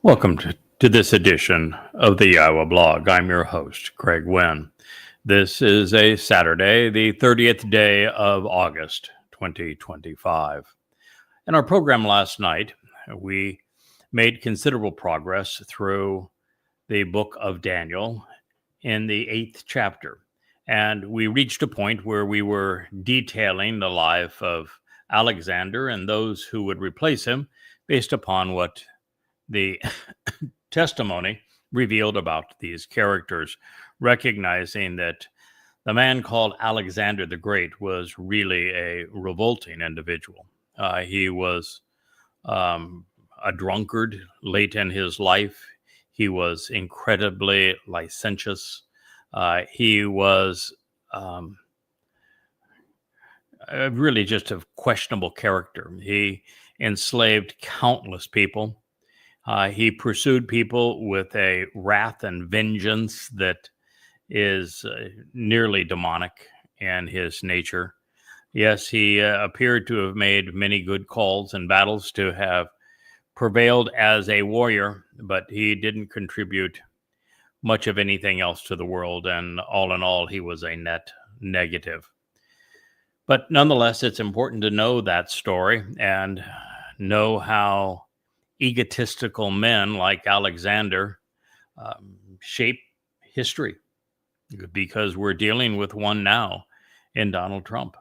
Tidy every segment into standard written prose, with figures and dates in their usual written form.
Welcome to this edition of the YAHOWAH blog. I'm your host, Craig Winn. This is a Saturday, the 30th day of August, 2025. In our program last night, we made considerable progress through the book of Daniel in the 8th chapter. And we reached a point where we were detailing the life of Alexander and those who would replace him based upon what the testimony revealed about these characters, recognizing that the man called Alexander the Great was really a revolting individual. He was a drunkard late in his life. He was incredibly licentious. He was really just a questionable character. He enslaved countless people. He pursued people with a wrath and vengeance that is nearly demonic in his nature. Yes, he appeared to have made many good calls and battles, to have prevailed as a warrior, but he didn't contribute much of anything else to the world, and all in all, he was a net negative. But nonetheless, it's important to know that story and know how egotistical men like Alexander shape history, because we're dealing with one now in Donald Trump.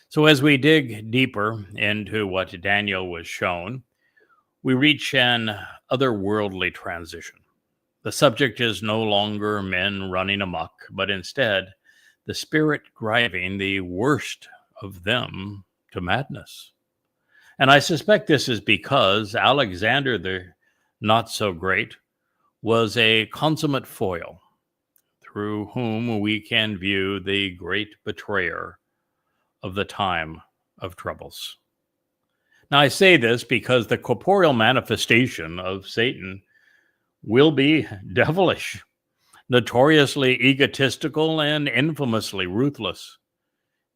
So as we dig deeper into what Daniel was shown, we reach an otherworldly transition. The subject is no longer men running amok, but instead the spirit driving the worst of them to madness. And I suspect this is because Alexander the Not-So-Great was a consummate foil through whom we can view the great betrayer of the time of troubles. Now, I say this because the corporeal manifestation of Satan will be devilish, notoriously egotistical, and infamously ruthless.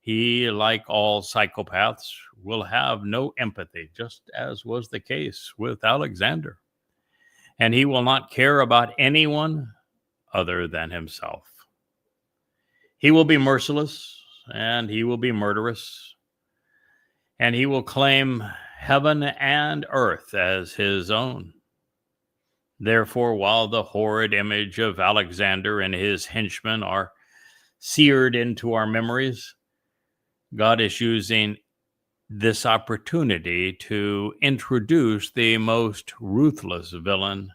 He, like all psychopaths, will have no empathy, just as was the case with Alexander. And he will not care about anyone other than himself. He will be merciless, and he will be murderous, and he will claim heaven and earth as his own. Therefore, while the horrid image of Alexander and his henchmen are seared into our memories, God is using this opportunity to introduce the most ruthless villain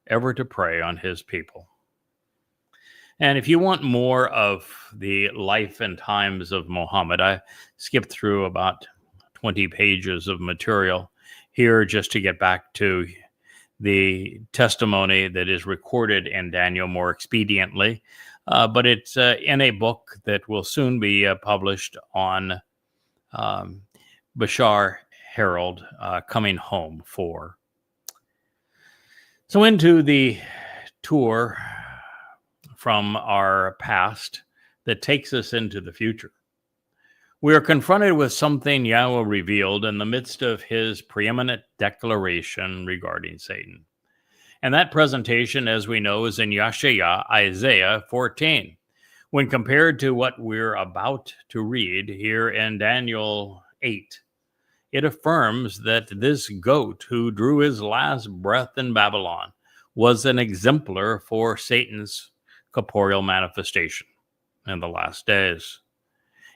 ever to prey on his people. And if you want more of the life and times of Muhammad, I skipped through about 20 pages of material here just to get back to the testimony that is recorded in Daniel more expediently. But it's in a book that will soon be published on Bashar Herald, Coming Home 4. So into the tour from our past that takes us into the future. We are confronted with something Yahweh revealed in the midst of his preeminent declaration regarding Satan. And that presentation, as we know, is in Yeshaya, Isaiah 14. When compared to what we're about to read here in Daniel 8, it affirms that this goat who drew his last breath in Babylon was an exemplar for Satan's corporeal manifestation in the last days.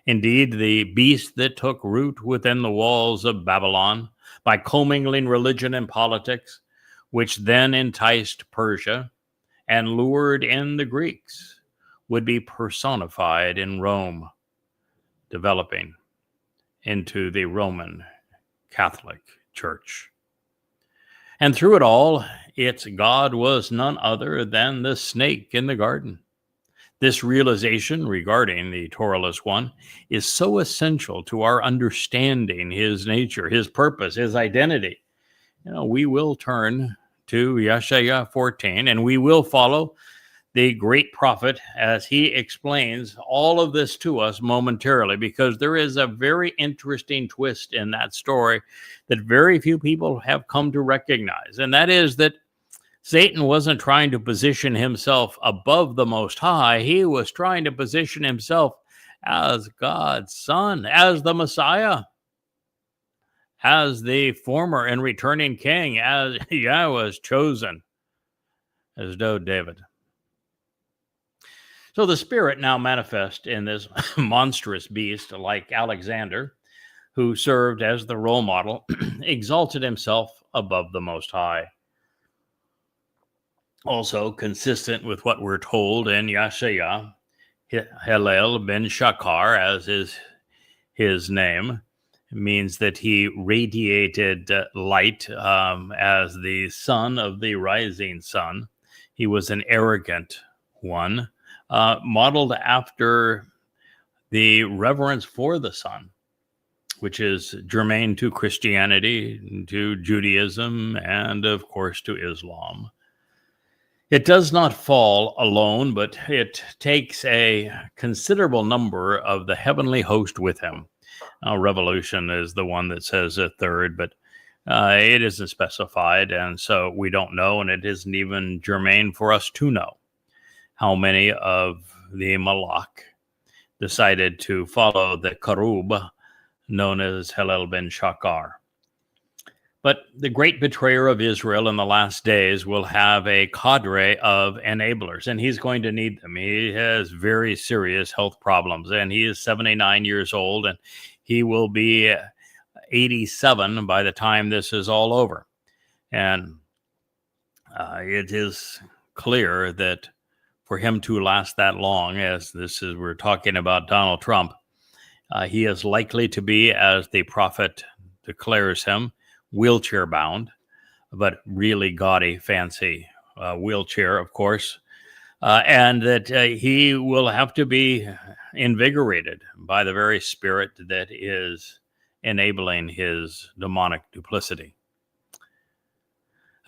Indeed, the beast that took root within the walls of Babylon by commingling religion and politics, which then enticed Persia and lured in the Greeks, would be personified in Rome, developing into the Roman Catholic Church. And through it all, its God was none other than the snake in the garden. This realization regarding the Towrahless one is so essential to our understanding his nature, his purpose, his identity. We will turn to Yeshaya 14, and we will follow the great prophet, as he explains all of this to us momentarily, because there is a very interesting twist in that story that very few people have come to recognize. And that is that Satan wasn't trying to position himself above the Most High. He was trying to position himself as God's son, as the Messiah, as the former and returning king, as Yahweh's chosen, as dode David. So the Spirit now manifest in this monstrous beast like Alexander, who served as the role model, exalted himself above the Most High. Also consistent with what we're told in Yeshaya, Hillel ben Shakar, as is his name, means that he radiated light as the son of the rising sun. He was an arrogant one, modeled after the reverence for the sun, which is germane to Christianity, to Judaism, and of course to Islam. It does not fall alone, but it takes a considerable number of the heavenly host with him. Revolution is the one that says a third, but it isn't specified, and so we don't know, and it isn't even germane for us to know how many of the Malak decided to follow the Karub, known as Hillel ben Shakar. But the great betrayer of Israel in the last days will have a cadre of enablers, and he's going to need them. He has very serious health problems, and he is 79 years old, and he will be 87 by the time this is all over. And it is clear that for him to last that long, as we're talking about Donald Trump, he is likely to be, as the prophet declares him, wheelchair bound, but really gaudy, fancy wheelchair, of course, and that he will have to be invigorated by the very spirit that is enabling his demonic duplicity.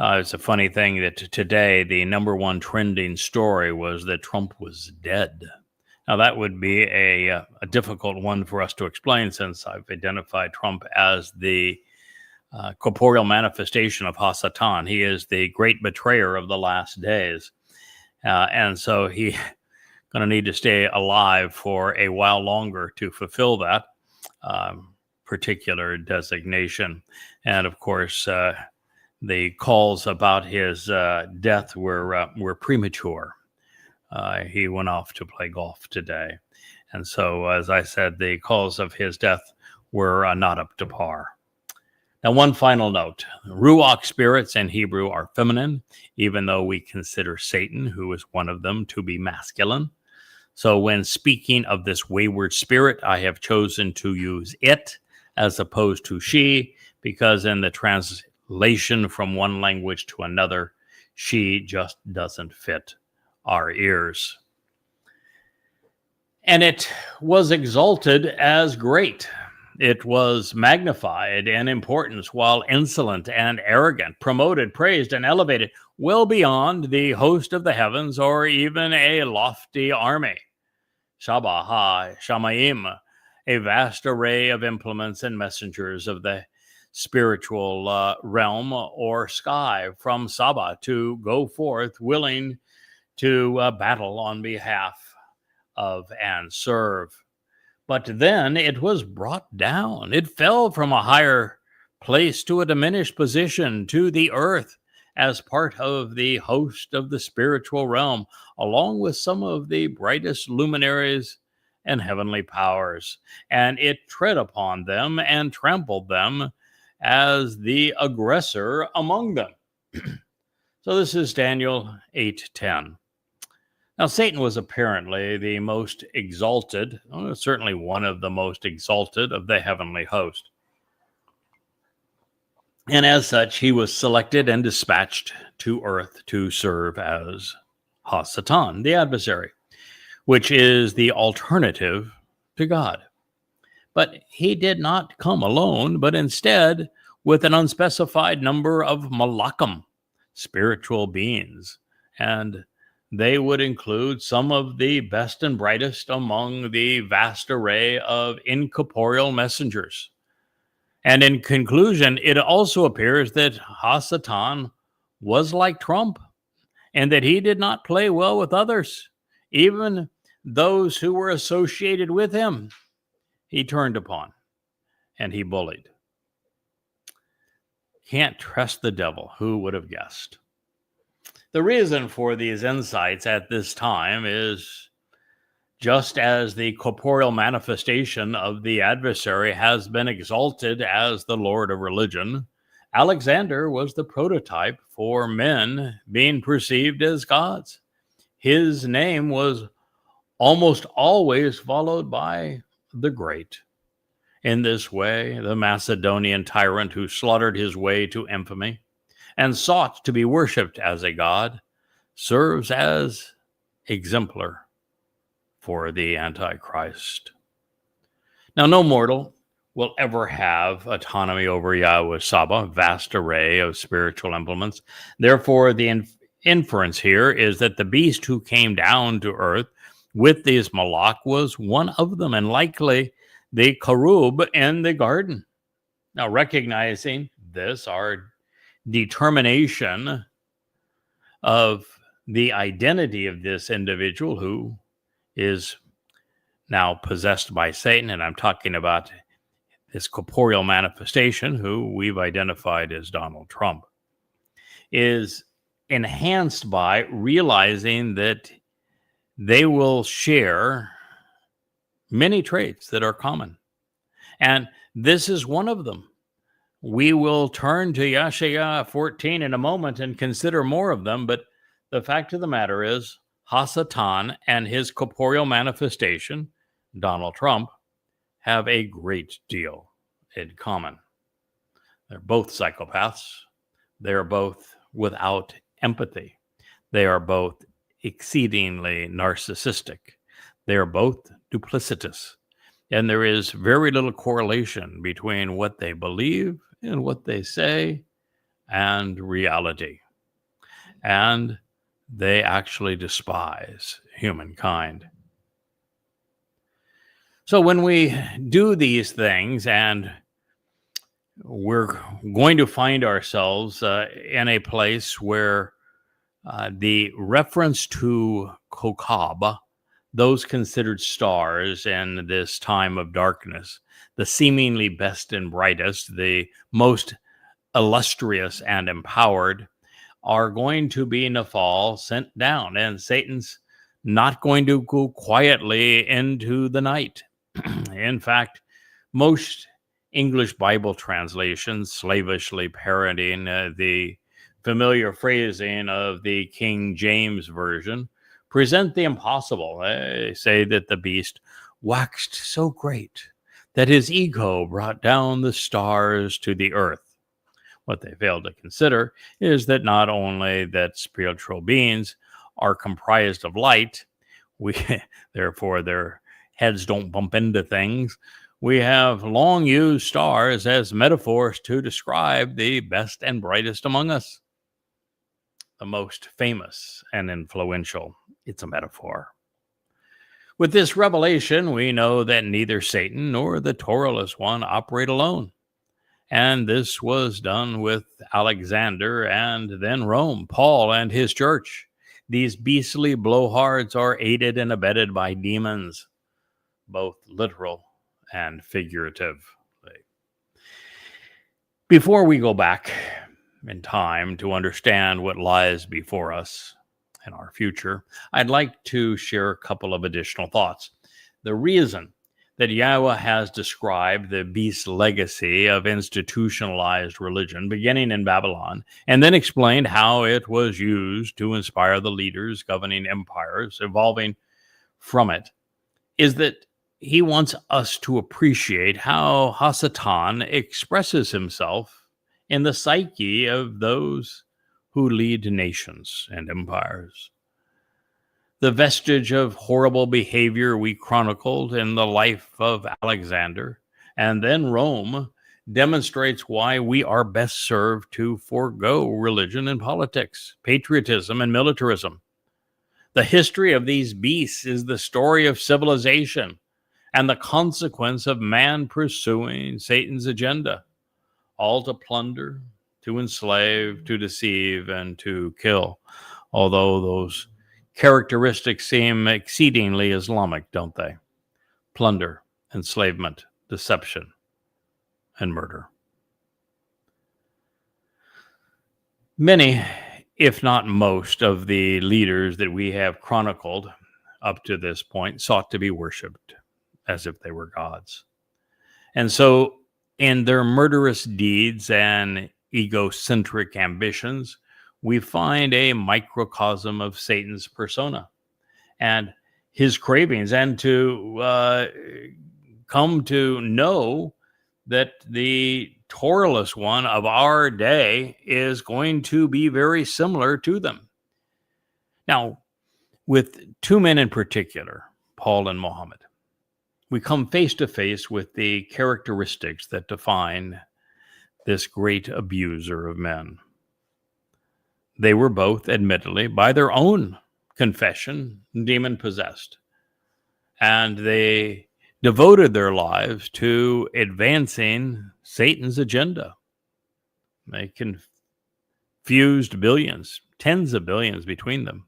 It's a funny thing that today the number one trending story was that Trump was dead. Now, that would be a difficult one for us to explain, since I've identified Trump as the corporeal manifestation of Hasatan. He is the great betrayer of the last days. And so he's going to need to stay alive for a while longer to fulfill that particular designation. And of course, the calls about his death were premature. He went off to play golf today. And so, as I said, the calls of his death were not up to par. Now, one final note. Ruach spirits in Hebrew are feminine, even though we consider Satan, who is one of them, to be masculine. So when speaking of this wayward spirit, I have chosen to use it as opposed to she, because in the translation from one language to another, she just doesn't fit our ears. And it was exalted as great. It was magnified in importance, while insolent and arrogant, promoted, praised, and elevated well beyond the host of the heavens, or even a lofty army. Shabat Shamayim, a vast array of implements and messengers of the spiritual realm or sky from Saba to go forth willing to battle on behalf of and serve. But then it was brought down. It fell from a higher place to a diminished position to the earth as part of the host of the spiritual realm, along with some of the brightest luminaries and heavenly powers. And it tread upon them and trampled them as the aggressor among them. So this is Daniel 8:10. Now, Satan was apparently the most exalted, certainly one of the most exalted of the heavenly host. And as such, he was selected and dispatched to earth to serve as Hasatan, the adversary, which is the alternative to God. But he did not come alone, but instead with an unspecified number of malachim, spiritual beings, and they would include some of the best and brightest among the vast array of incorporeal messengers. And in conclusion, it also appears that Hasatan was like Trump, and that he did not play well with others, even those who were associated with him. He turned upon and he bullied. Can't trust the devil. Who would have guessed? The reason for these insights at this time is just as the corporeal manifestation of the adversary has been exalted as the Lord of religion, Alexander was the prototype for men being perceived as gods. His name was almost always followed by the great. In this way, the Macedonian tyrant who slaughtered his way to infamy and sought to be worshipped as a god serves as exemplar for the Antichrist. Now, no mortal will ever have autonomy over Yahweh Saba, vast array of spiritual implements. Therefore, the inference here is that the beast who came down to earth with these Malach was one of them, and likely the Karub in the garden. Now, recognizing this, our determination of the identity of this individual who is now possessed by Satan, and I'm talking about this corporeal manifestation who we've identified as Donald Trump, is enhanced by realizing that they will share many traits that are common. And this is one of them. We will turn to Yeshaya 14 in a moment and consider more of them, but the fact of the matter is Hasatan and his corporeal manifestation, Donald Trump, have a great deal in common. They're both psychopaths. They're both without empathy. They are both exceedingly narcissistic. They are both duplicitous. And there is very little correlation between what they believe and what they say and reality. And they actually despise humankind. So when we do these things, and we're going to find ourselves in a place where the reference to Kokab, those considered stars in this time of darkness, the seemingly best and brightest, the most illustrious and empowered, are going to be in the fall sent down, and Satan's not going to go quietly into the night. In fact, most English Bible translations, slavishly parodying the familiar phrasing of the King James Version, present the impossible. They say that the beast waxed so great that his ego brought down the stars to the earth. What they fail to consider is that not only that spiritual beings are comprised of light, therefore their heads don't bump into things. We have long used stars as metaphors to describe the best and brightest among us. The most famous and influential. It's a metaphor. With this revelation, we know that neither Satan nor the Towrahless one operate alone. And this was done with Alexander and then Rome, Paul and his church. These beastly blowhards are aided and abetted by demons, both literal and figuratively. Before we go back in time to understand what lies before us in our future, I'd like to share a couple of additional thoughts. The reason that Yahweh has described the beast's legacy of institutionalized religion beginning in Babylon, and then explained how it was used to inspire the leaders governing empires evolving from it, is that he wants us to appreciate how Hasatan expresses himself in the psyche of those who lead nations and empires. The vestige of horrible behavior we chronicled in the life of Alexander and then Rome demonstrates why we are best served to forego religion and politics, patriotism and militarism. The history of these beasts is the story of civilization and the consequence of man pursuing Satan's agenda, all to plunder, to enslave, to deceive, and to kill. Although those characteristics seem exceedingly Islamic, don't they? Plunder, enslavement, deception, and murder. Many, if not most, of the leaders that we have chronicled up to this point sought to be worshipped as if they were gods. And so, in their murderous deeds and egocentric ambitions, we find a microcosm of Satan's persona and his cravings, and to come to know that the Towrahless one of our day is going to be very similar to them. Now, with two men in particular, Paul and Muhammad, we come face to face with the characteristics that define this great abuser of men. They were both, admittedly, by their own confession, demon-possessed. And they devoted their lives to advancing Satan's agenda. They confused billions, tens of billions between them.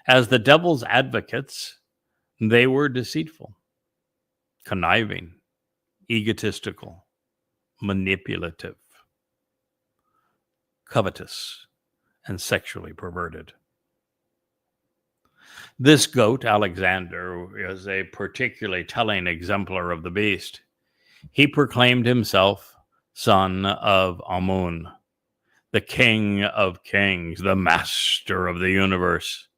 As the devil's advocates, they were deceitful, conniving, egotistical, manipulative, covetous, and sexually perverted. This goat, Alexander, is a particularly telling exemplar of the beast. He proclaimed himself son of Amun, the king of kings, the master of the universe.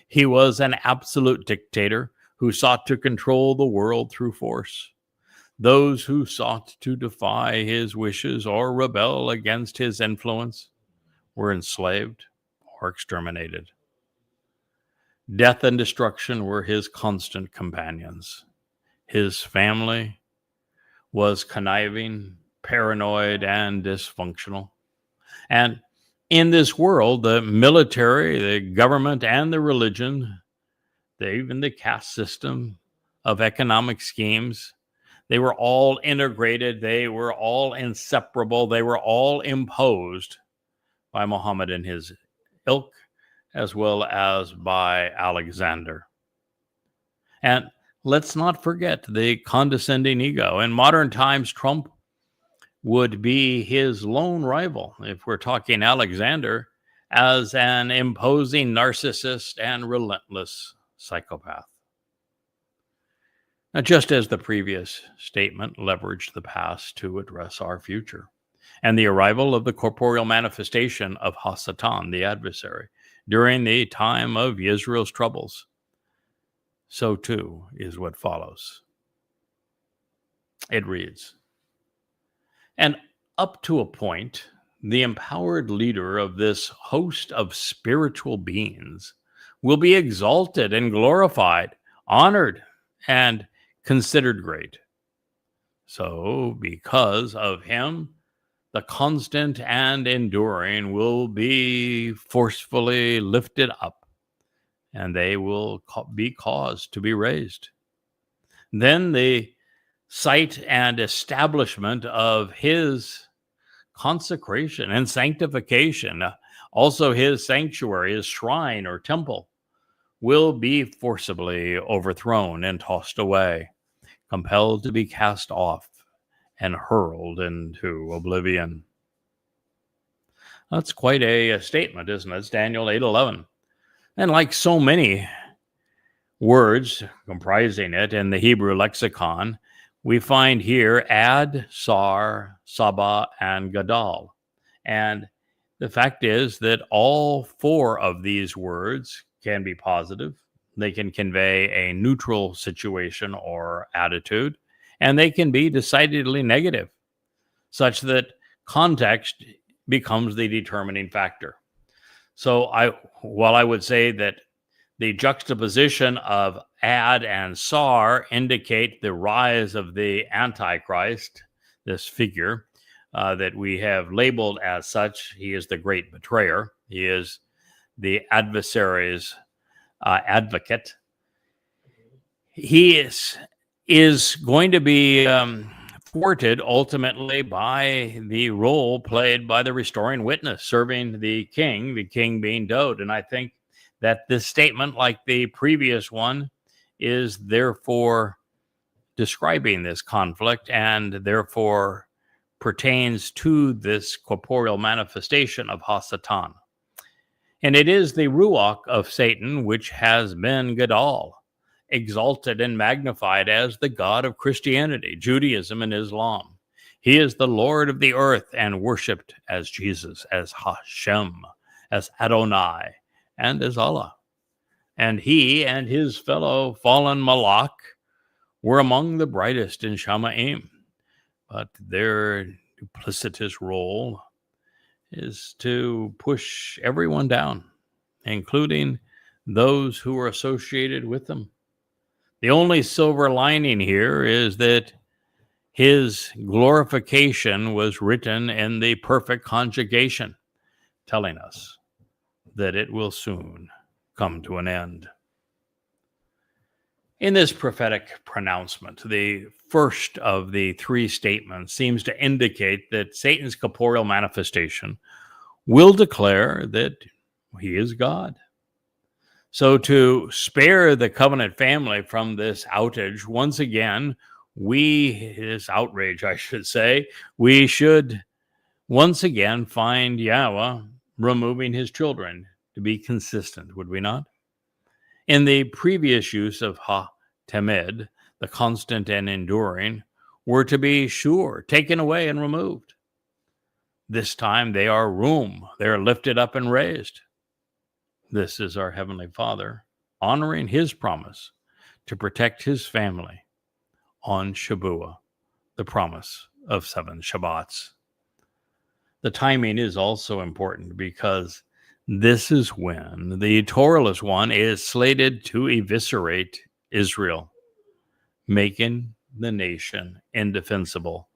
He was an absolute dictator who sought to control the world through force. Those who sought to defy his wishes or rebel against his influence were enslaved or exterminated. Death and destruction were his constant companions. His family was conniving, paranoid, and dysfunctional. And in this world, the military, the government, and the religion, even the caste system of economic schemes, they were all integrated, they were all inseparable, they were all imposed by Muhammad and his ilk, as well as by Alexander. And let's not forget the condescending ego. In modern times, Trump would be his lone rival, if we're talking Alexander, as an imposing narcissist and relentless psychopath. Now, just as the previous statement leveraged the past to address our future, and the arrival of the corporeal manifestation of Hasatan, the adversary, during the time of Israel's troubles, so too is what follows. It reads, and up to a point, the empowered leader of this host of spiritual beings will be exalted and glorified, honored, and considered great. So, because of him, the constant and enduring will be forcefully lifted up, and they will be caused to be raised. Then the sight and establishment of his consecration and sanctification, also his sanctuary, his shrine or temple, will be forcibly overthrown and tossed away, compelled to be cast off and hurled into oblivion. That's quite a statement, isn't it? It's Daniel 8:11. And like so many words comprising it in the Hebrew lexicon, we find here Ad, Sar, Saba, and Gadal. And the fact is that all four of these words can be positive. They can convey a neutral situation or attitude, and they can be decidedly negative, such that context becomes the determining factor. So while I would say that the juxtaposition of Ad and Sar indicate the rise of the Antichrist, this figure that we have labeled as such. He is the great betrayer. He is the adversary's advocate. He is going to be thwarted ultimately by the role played by the restoring witness, serving the king being Dode. And I think that this statement, like the previous one, is therefore describing this conflict and therefore pertains to this corporeal manifestation of Hasatan. And it is the Ruach of Satan which has been Gadol, exalted and magnified as the God of Christianity, Judaism, and Islam. He is the Lord of the earth and worshipped as Jesus, as Hashem, as Adonai, and as Allah. And he and his fellow fallen Malach were among the brightest in Shamaim. But their duplicitous role is to push everyone down, including those who are associated with them. The only silver lining here is that his glorification was written in the perfect conjugation, telling us that it will soon come to an end. In this prophetic pronouncement, the first of the three statements seems to indicate that Satan's corporeal manifestation will declare that he is God. So to spare the covenant family from this outage, once again, this outrage, I should say, we should once again find Yahweh removing his children to be consistent, would we not? In the previous use of ha-temed, the constant and enduring, were to be sure, taken away and removed. This time they are they are lifted up and raised. This is our Heavenly Father honoring his promise to protect his family on Shabuah, the promise of 7 Shabbats. The timing is also important because this is when the Towrahless one is slated to eviscerate Israel, making the nation indefensible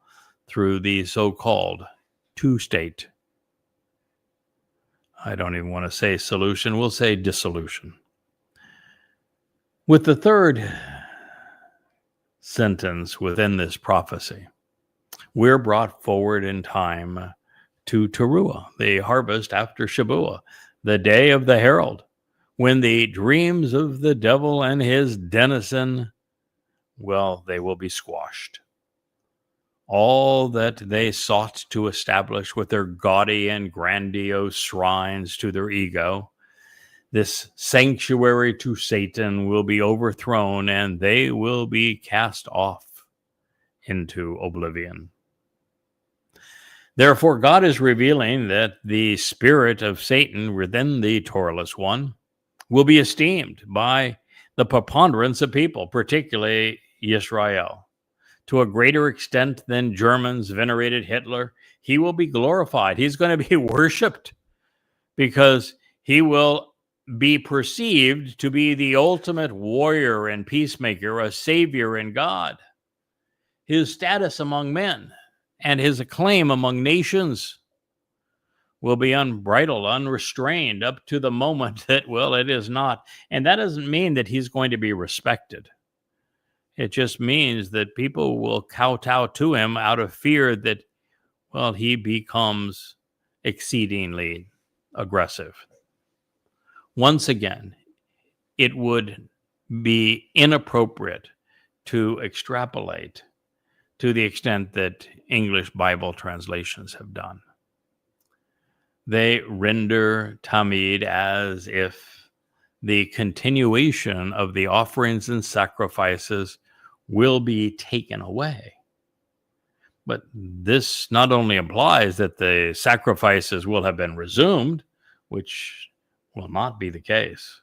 through the so-called two-state, I don't even want to say solution, we'll say dissolution. With the third sentence within this prophecy, we're brought forward in time to Teruah, the harvest after Shabuah, the day of the herald, when the dreams of the devil and his denizen, well, they will be squashed. All that they sought to establish with their gaudy and grandiose shrines to their ego, this sanctuary to Satan will be overthrown and they will be cast off into oblivion. Therefore, God is revealing that the spirit of Satan within the Towrahless one will be esteemed by the preponderance of people, particularly Israel. To a greater extent than Germans venerated Hitler, he will be glorified. He's going to be worshipped because he will be perceived to be the ultimate warrior and peacemaker, a savior in God. His status among men and his acclaim among nations will be unbridled, unrestrained, up to the moment that, well, it is not. And that doesn't mean that he's going to be respected. It just means that people will kowtow to him out of fear that, well, he becomes exceedingly aggressive. Once again, it would be inappropriate to extrapolate to the extent that English Bible translations have done. They render Tamid as if the continuation of the offerings and sacrifices will be taken away. But this not only implies that the sacrifices will have been resumed, which will not be the case,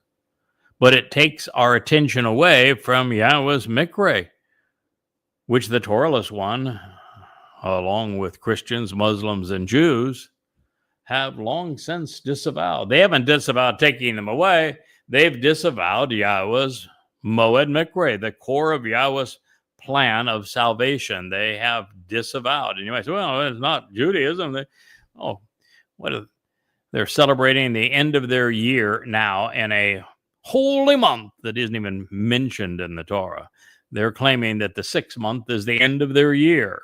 but it takes our attention away from Yahweh's Mikre, which the Towrahless one, along with Christians, Muslims, and Jews, have long since disavowed. They haven't disavowed taking them away. They've disavowed Yahweh's Moed Mikre, the core of Yahweh's plan of salvation. They have disavowed. And you might say, well, it's not Judaism. They're celebrating the end of their year now in a holy month that isn't even mentioned in the Torah. They're claiming that the 6th month is the end of their year.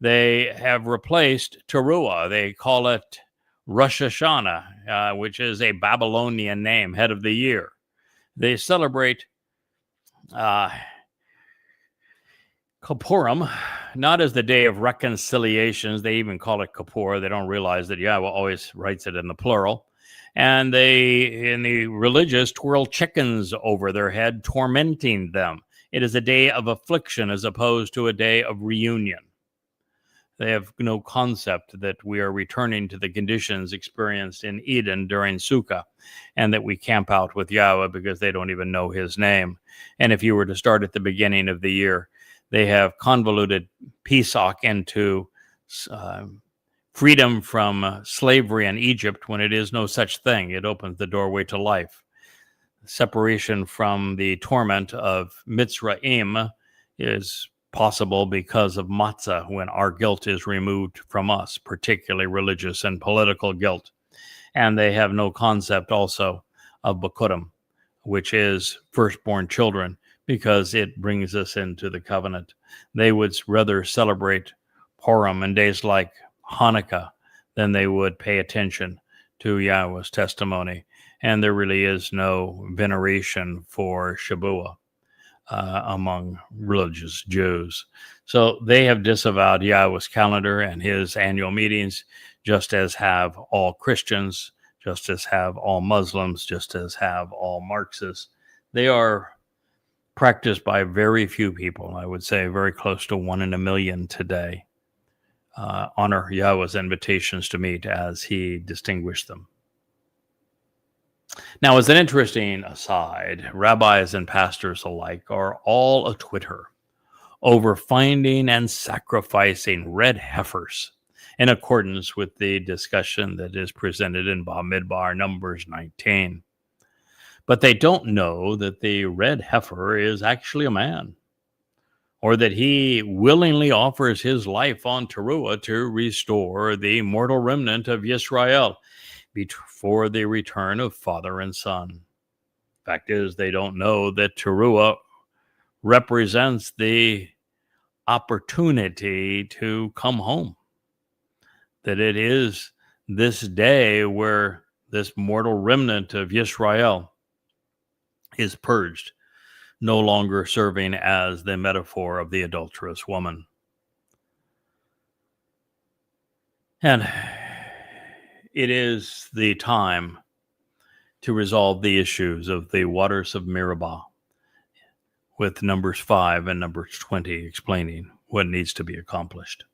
They have replaced Teruah. They call it Rosh Hashanah, which is a Babylonian name, head of the year. They celebrate Kippurim, not as the day of reconciliations. They even call it Kippur. They don't realize that Yahweh always writes it in the plural. And they, in the religious, twirl chickens over their head, tormenting them. It is a day of affliction as opposed to a day of reunion. They have no concept that we are returning to the conditions experienced in Eden during Sukkah, and that we camp out with Yahweh because they don't even know his name. And if you were to start at the beginning of the year, they have convoluted Pesach into freedom from slavery in Egypt when it is no such thing. It opens the doorway to life. Separation from the torment of Mitzrayim is possible because of matzah, when our guilt is removed from us, particularly religious and political guilt. And they have no concept also of Bikurim, which is firstborn children, because it brings us into the covenant. They would rather celebrate Purim and days like Hanukkah than they would pay attention to Yahweh's testimony. And there really is no veneration for Shabuah among religious Jews. So they have disavowed Yahweh's calendar and his annual meetings, just as have all Christians, just as have all Muslims, just as have all Marxists. They are practiced by very few people. I would say very close to 1 in a million today. Honor Yahweh's invitations to meet as he distinguished them. Now, as an interesting aside, rabbis and pastors alike are all a Twitter over finding and sacrificing red heifers in accordance with the discussion that is presented in Bamidbar, Numbers 19. But they don't know that the red heifer is actually a man, or that he willingly offers his life on Teruah to restore the mortal remnant of Yisrael before the return of father and son. Fact is, they don't know that Teruah represents the opportunity to come home, that it is this day where this mortal remnant of Yisrael is purged, no longer serving as the metaphor of the adulterous woman. And it is the time to resolve the issues of the waters of Meribah, with Numbers 5 and Numbers 20 explaining what needs to be accomplished.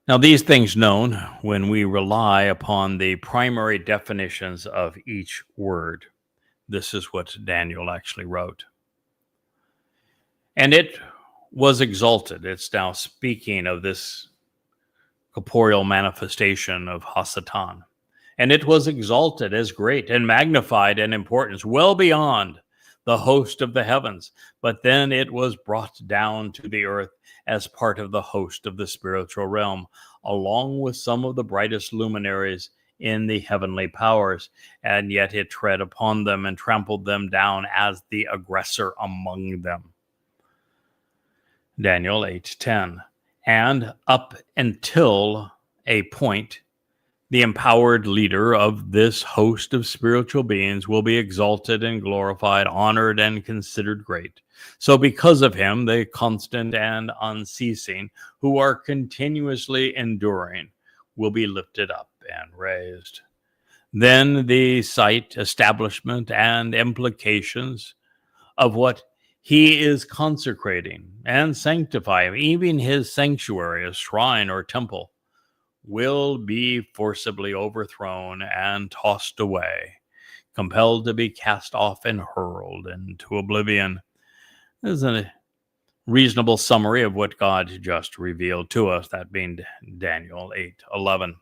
Now, these things known, when we rely upon the primary definitions of each word, this is what Daniel actually wrote. And it was exalted. It's now speaking of this corporeal manifestation of Hasatan. And it was exalted as great and magnified in importance, well beyond the host of the heavens. But then it was brought down to the earth as part of the host of the spiritual realm, along with some of the brightest luminaries in the heavenly powers, and yet it tread upon them and trampled them down as the aggressor among them. Daniel 8:10. And up until a point, the empowered leader of this host of spiritual beings will be exalted and glorified, honored and considered great. So because of him, the constant and unceasing, who are continuously enduring, will be lifted up and raised. Then the sight, establishment, and implications of what he is consecrating and sanctifying, even his sanctuary, a shrine or temple, will be forcibly overthrown and tossed away, compelled to be cast off and hurled into oblivion. This is a reasonable summary of what God just revealed to us, that being Daniel 8:11.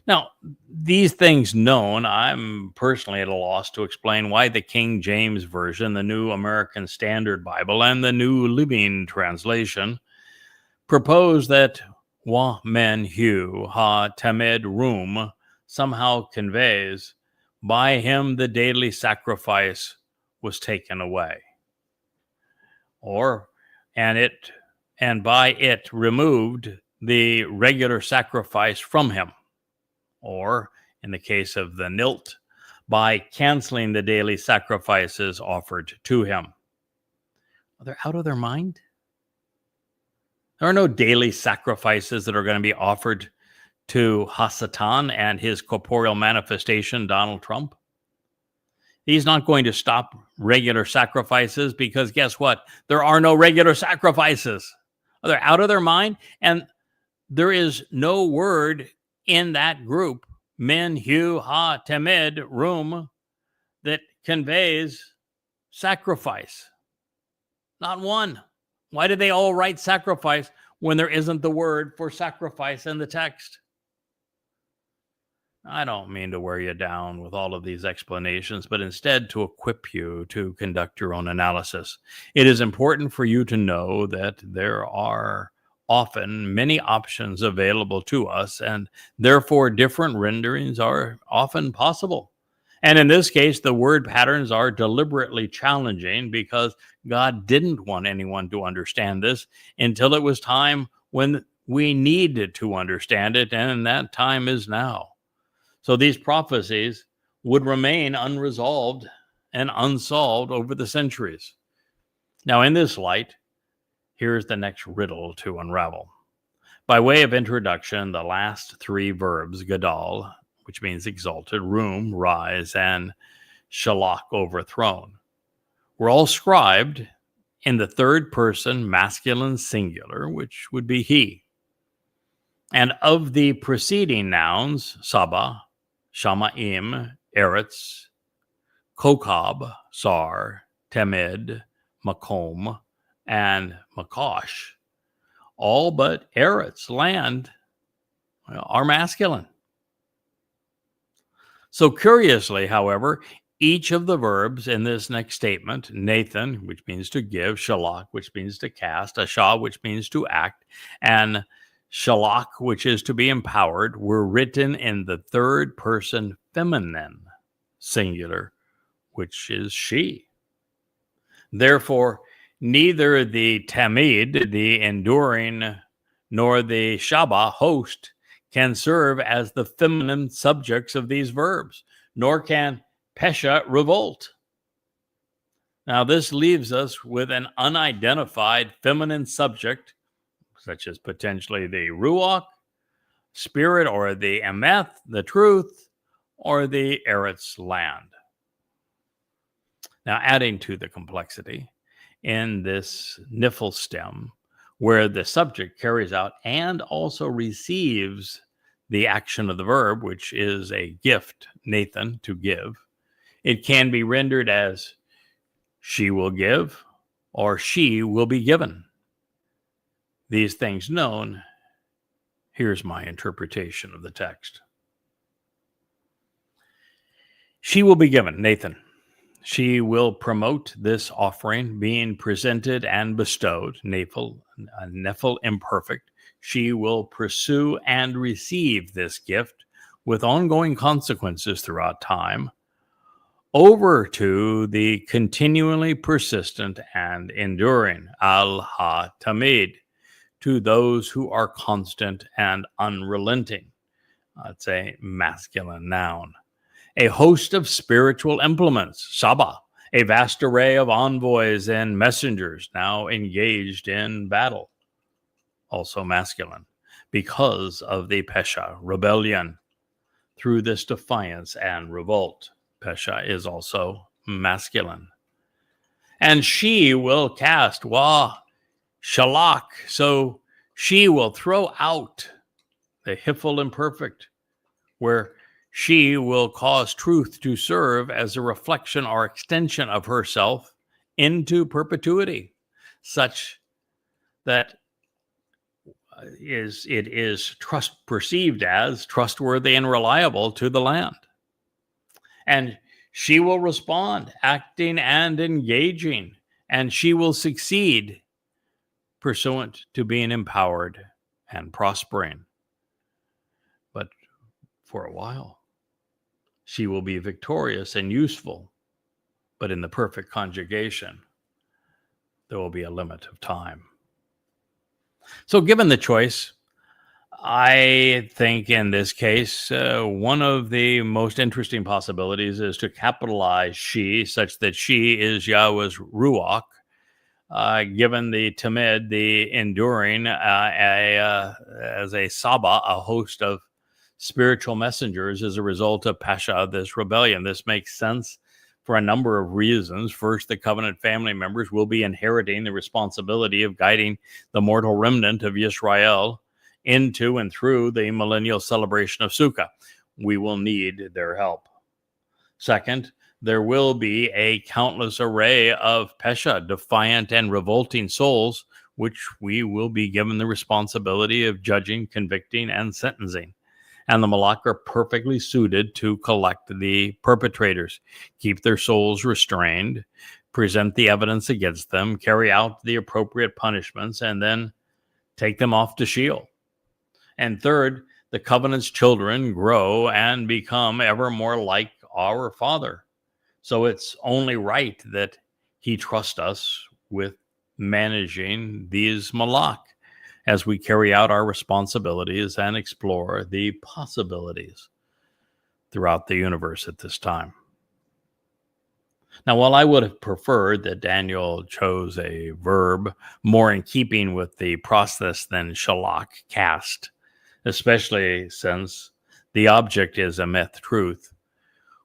Now, these things known, I'm personally at a loss to explain why the King James Version, the New American Standard Bible, and the New Living Translation propose that Wa Men Hu Ha Tamed Rum somehow conveys by him the daily sacrifice was taken away. And by it removed the regular sacrifice from him. Or, in the case of the Nilt, by canceling the daily sacrifices offered to him. They're out of their mind. There are no daily sacrifices that are going to be offered to Hasatan and his corporeal manifestation, Donald Trump. He's not going to stop regular sacrifices because guess what? There are no regular sacrifices. They're out of their mind, and there is no word in that group, Min, Hu, Ha, Temid, room, that conveys sacrifice. Not one. Why did they all write sacrifice when there isn't the word for sacrifice in the text? I don't mean to wear you down with all of these explanations, but instead to equip you to conduct your own analysis. It is important for you to know that there are often many options available to us, and therefore different renderings are often possible. And in this case, the word patterns are deliberately challenging because God didn't want anyone to understand this until it was time when we needed to understand it, and that time is now. So these prophecies would remain unresolved and unsolved over the centuries. Now, in this light, here's the next riddle to unravel. By way of introduction, the last three verbs, gadol, which means exalted, room, rise, and shalach, overthrown, were all scribed in the third person masculine singular, which would be he. And of the preceding nouns, Saba, Shamaim, Eretz, Kokab, Sar, Temed, Makom, and Makosh, all but Eretz, land, are masculine. So curiously, however, each of the verbs in this next statement, Nathan, which means to give, Shalach, which means to cast, Ashah, which means to act, and Shalach, which is to be empowered, were written in the third person feminine singular, which is she. Therefore, neither the Tamid, the enduring, nor the Shabat, host, can serve as the feminine subjects of these verbs, nor can Pesha, revolt. Now, this leaves us with an unidentified feminine subject, such as potentially the Ruach, spirit, or the Emeth, the truth, or the Eretz, land. Now, adding to the complexity, in this Nifl stem, where the subject carries out and also receives the action of the verb, which is a gift, Nathan, to give, it can be rendered as she will give or she will be given. These things known, here's my interpretation of the text. She will be given, Nathan. She will promote this offering being presented and bestowed, Nephil imperfect. She will pursue and receive this gift with ongoing consequences throughout time, over to the continually persistent and enduring Al-Ha-Tamid, to those who are constant and unrelenting. It's a masculine noun. A host of spiritual implements, Saba, a vast array of envoys and messengers now engaged in battle, also masculine, because of the Pesha, rebellion, through this defiance and revolt. Pesha is also masculine. And she will cast Shalach, so she will throw out the Hiphil imperfect, where she will cause truth to serve as a reflection or extension of herself into perpetuity, such that it is perceived as trustworthy and reliable to the land. And she will respond, acting and engaging, and she will succeed pursuant to being empowered and prospering. But for a while, she will be victorious and useful, but in the perfect conjugation, there will be a limit of time. So given the choice, I think in this case, one of the most interesting possibilities is to capitalize she such that she is Yahweh's Ruach, given the Tamid, the enduring, as a Saba, a host of spiritual messengers as a result of Pasha, this rebellion. This makes sense for a number of reasons. First, the covenant family members will be inheriting the responsibility of guiding the mortal remnant of Yisrael into and through the millennial celebration of Sukkah. We will need their help. Second, there will be a countless array of Pesha, defiant and revolting souls, which we will be given the responsibility of judging, convicting, and sentencing. And the Malach are perfectly suited to collect the perpetrators, keep their souls restrained, present the evidence against them, carry out the appropriate punishments, and then take them off to Sheol. And third, the covenant's children grow and become ever more like our Father. So it's only right that he trust us with managing these Malach as we carry out our responsibilities and explore the possibilities throughout the universe at this time. Now, while I would have preferred that Daniel chose a verb more in keeping with the process than shalach, cast, especially since the object is a myth truth,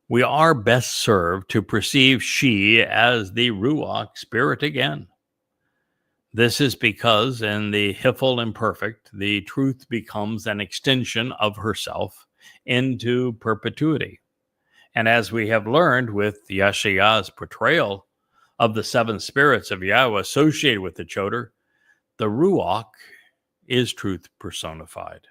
we are best served to perceive she as the Ruach spirit again. This is because in the Hiphil imperfect, the truth becomes an extension of herself into perpetuity. And as we have learned with Yeshaya's portrayal of the seven spirits of Yahweh associated with the Choder, the Ruach is truth personified.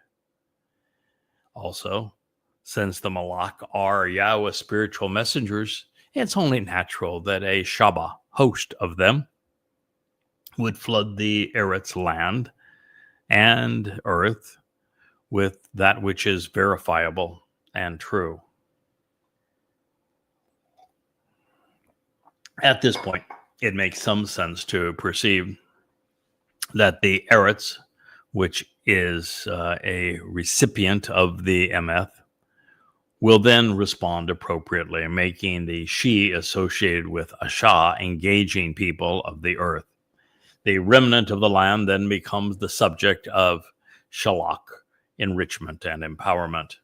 Also, since the Malach are Yahweh's spiritual messengers, it's only natural that a Shabat, host of them, would flood the Eretz land and earth with that which is verifiable and true. At this point, it makes some sense to perceive that the Eretz, which is a recipient of the Emeth, will then respond appropriately, making the she associated with Asha engaging people of the earth. The remnant of the land then becomes the subject of shalach, enrichment and empowerment.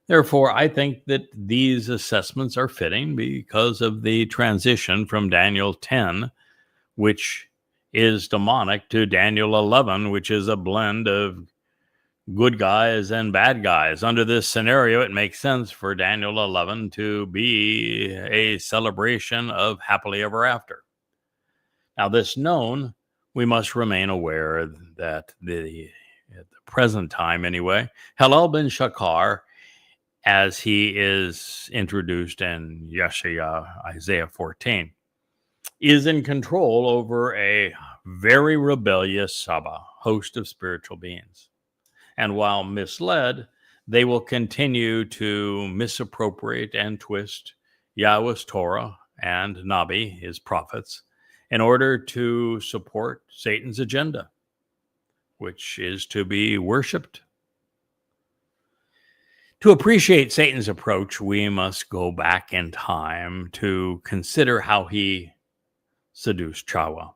Therefore, I think that these assessments are fitting because of the transition from Daniel 10, which is demonic, to Daniel 11, which is a blend of good guys and bad guys. Under this scenario, it makes sense for Daniel 11 to be a celebration of happily ever after. Now, this known, we must remain aware that at the present time anyway, Hillel ben Shakar, as he is introduced in Isaiah 14, is in control over a very rebellious Saba, host of spiritual beings. And while misled, they will continue to misappropriate and twist Yahweh's Torah and Nabi, his prophets, in order to support Satan's agenda, which is to be worshipped. To appreciate Satan's approach, we must go back in time to consider how he seduced Chawah.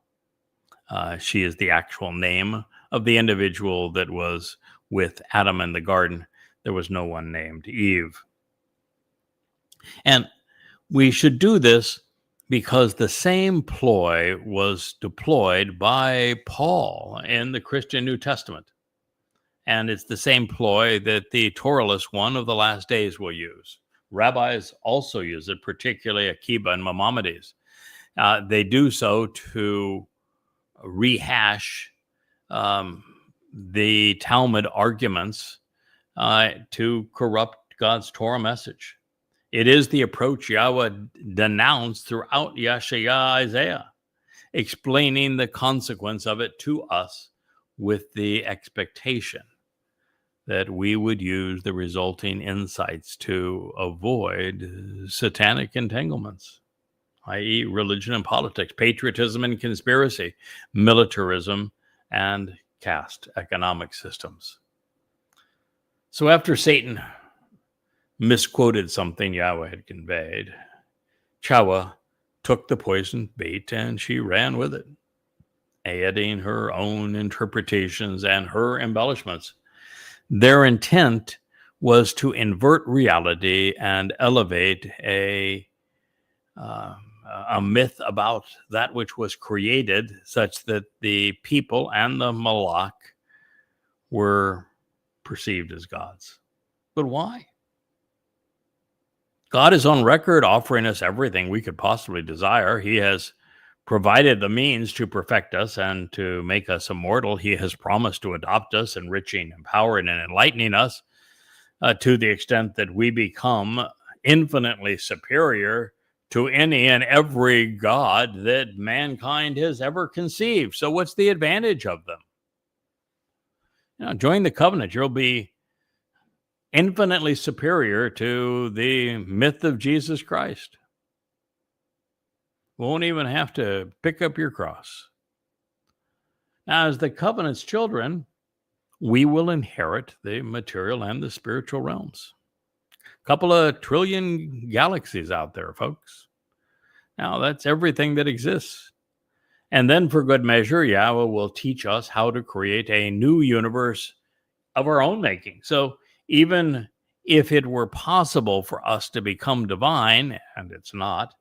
She is the actual name of the individual that was with Adam in the garden. There was no one named Eve. And we should do this because the same ploy was deployed by Paul in the Christian New Testament. And it's the same ploy that the Towrahless one of the last days will use. Rabbis also use it, particularly Akiba and Maimonides. They do so to rehash the Talmud arguments to corrupt God's Torah message. It is the approach Yahweh denounced throughout Isaiah, explaining the consequence of it to us with the expectation that we would use the resulting insights to avoid satanic entanglements, i.e., religion and politics, patriotism and conspiracy, militarism, and caste economic systems. So after Satan misquoted something Yahweh had conveyed, Towrah took the poisoned bait and she ran with it, adding her own interpretations and her embellishments. Their intent was to invert reality and elevate a myth about that which was created, such that the people and the Malach were perceived as gods. But why? God is on record offering us everything we could possibly desire. He has provided the means to perfect us and to make us immortal. He has promised to adopt us, enriching, empowering, and enlightening us to the extent that we become infinitely superior to any and every god that mankind has ever conceived. So what's the advantage of them? Join the covenant. You'll be infinitely superior to the myth of Jesus Christ. Won't even have to pick up your cross. Now, as the covenant's children, we will inherit the material and the spiritual realms. A couple of trillion galaxies out there, folks. Now, that's everything that exists. And then for good measure, Yahweh will teach us how to create a new universe of our own making. So even if it were possible for us to become divine, and it's not,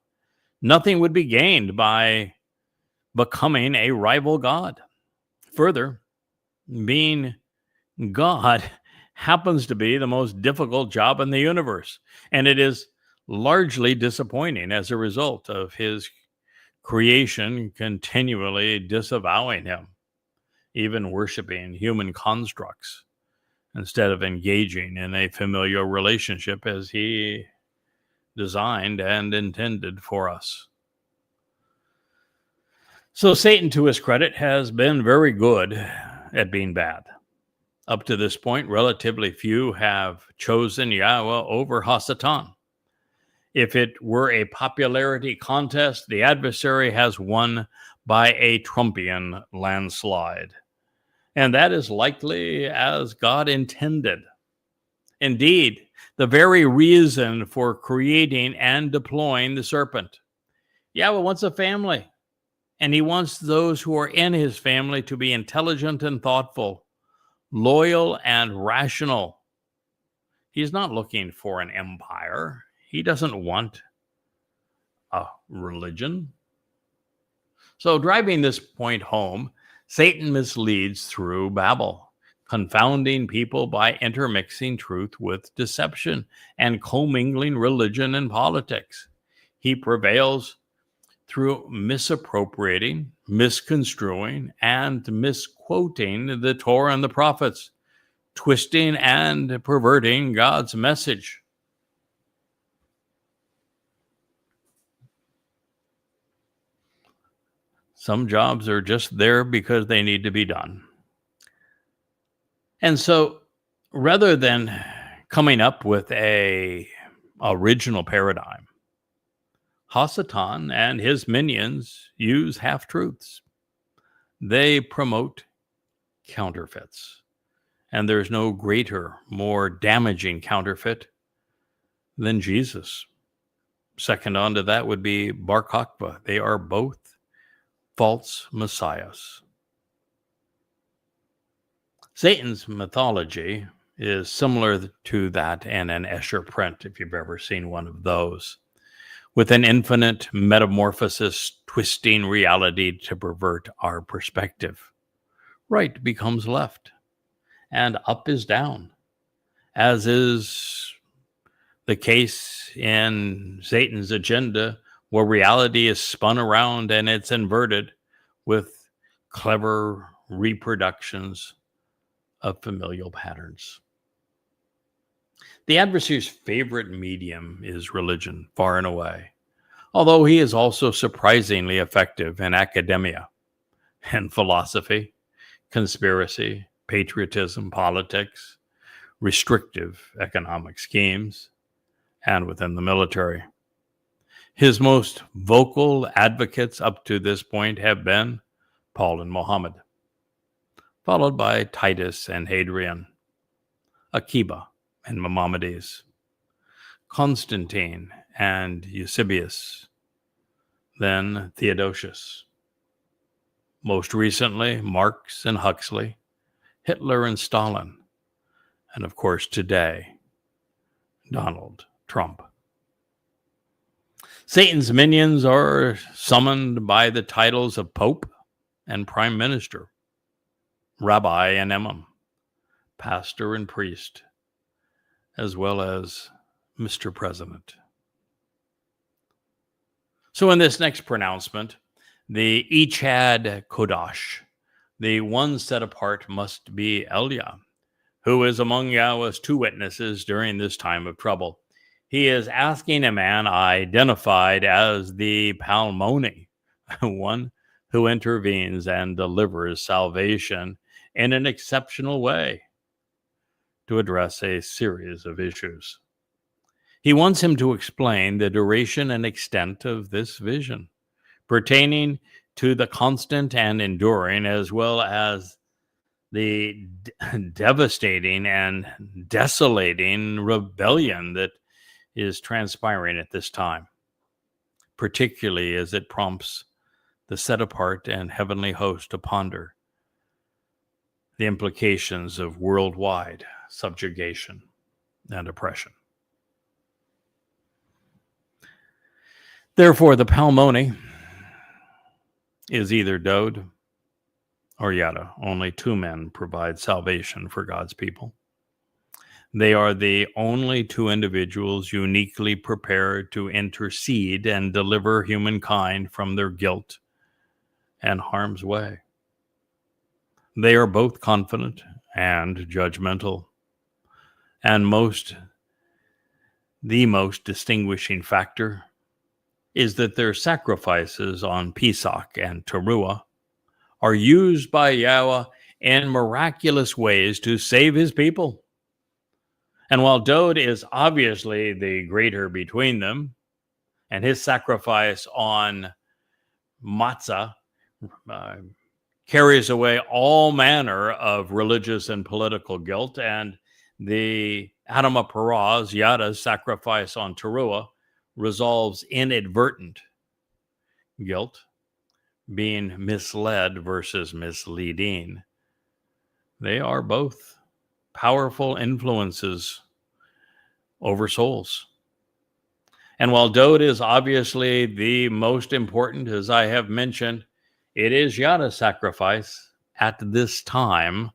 nothing would be gained by becoming a rival god. Further, being God happens to be the most difficult job in the universe, and it is largely disappointing as a result of his creation continually disavowing him, even worshiping human constructs, instead of engaging in a familial relationship as he designed and intended for us. So Satan, to his credit, has been very good at being bad. Up to this point, relatively few have chosen Yahweh over Hasatan. If it were a popularity contest, the adversary has won by a Trumpian landslide. And that is likely as God intended. Indeed, the very reason for creating and deploying the serpent. Yahweh wants a family, and he wants those who are in his family to be intelligent and thoughtful, loyal and rational. He's not looking for an empire. He doesn't want a religion. So driving this point home, Satan misleads through Babel, confounding people by intermixing truth with deception and commingling religion and politics. He prevails through misappropriating, misconstruing, and misquoting the Torah and the prophets, twisting and perverting God's message. Some jobs are just there because they need to be done. And so rather than coming up with a original paradigm, Hasatan and his minions use half-truths. They promote counterfeits. And there's no greater, more damaging counterfeit than Jesus. Second on to that would be Bar Kokhba. They are both false messiahs. Satan's mythology is similar to that in an Escher print, if you've ever seen one of those, with an infinite metamorphosis twisting reality to pervert our perspective. Right becomes left, and up is down, as is the case in Satan's agenda, where reality is spun around and it's inverted with clever reproductions of familial patterns. The adversary's favorite medium is religion, far and away, although he is also surprisingly effective in academia and philosophy, conspiracy, patriotism, politics, restrictive economic schemes, and within the military. His most vocal advocates up to this point have been Paul and Muhammad, followed by Titus and Hadrian, Akiba and Maimonides, Constantine and Eusebius, then Theodosius. Most recently, Marx and Huxley, Hitler and Stalin, and of course today, Donald Trump. Satan's minions are summoned by the titles of Pope and Prime Minister, Rabbi and Imam, Pastor and Priest, as well as Mr. President. So in this next pronouncement, the Echad Kodash, the one set apart, must be Elia, who is among Yahweh's two witnesses during this time of trouble. He is asking a man identified as the Palmoni, one who intervenes and delivers salvation in an exceptional way, to address a series of issues. He wants him to explain the duration and extent of this vision, pertaining to the constant and enduring, as well as the devastating and desolating rebellion that is transpiring at this time, particularly as it prompts the set apart and heavenly host to ponder the implications of worldwide subjugation and oppression. Therefore, the Palmoni is either Dode or Yada. Only two men provide salvation for God's people. They are the only two individuals uniquely prepared to intercede and deliver humankind from their guilt and harm's way. They are both confident and judgmental, and the most distinguishing factor is that their sacrifices on Pesach and Towrah are used by Yahweh in miraculous ways to save his people. And while Dode is obviously the greater between them, and his sacrifice on matzah carries away all manner of religious and political guilt, and the Adama Paraz, Yada's sacrifice on Towrah, resolves inadvertent guilt, being misled versus misleading. They are both powerful influences over souls. And while Dode is obviously the most important, as I have mentioned, it is Yada's sacrifice at this time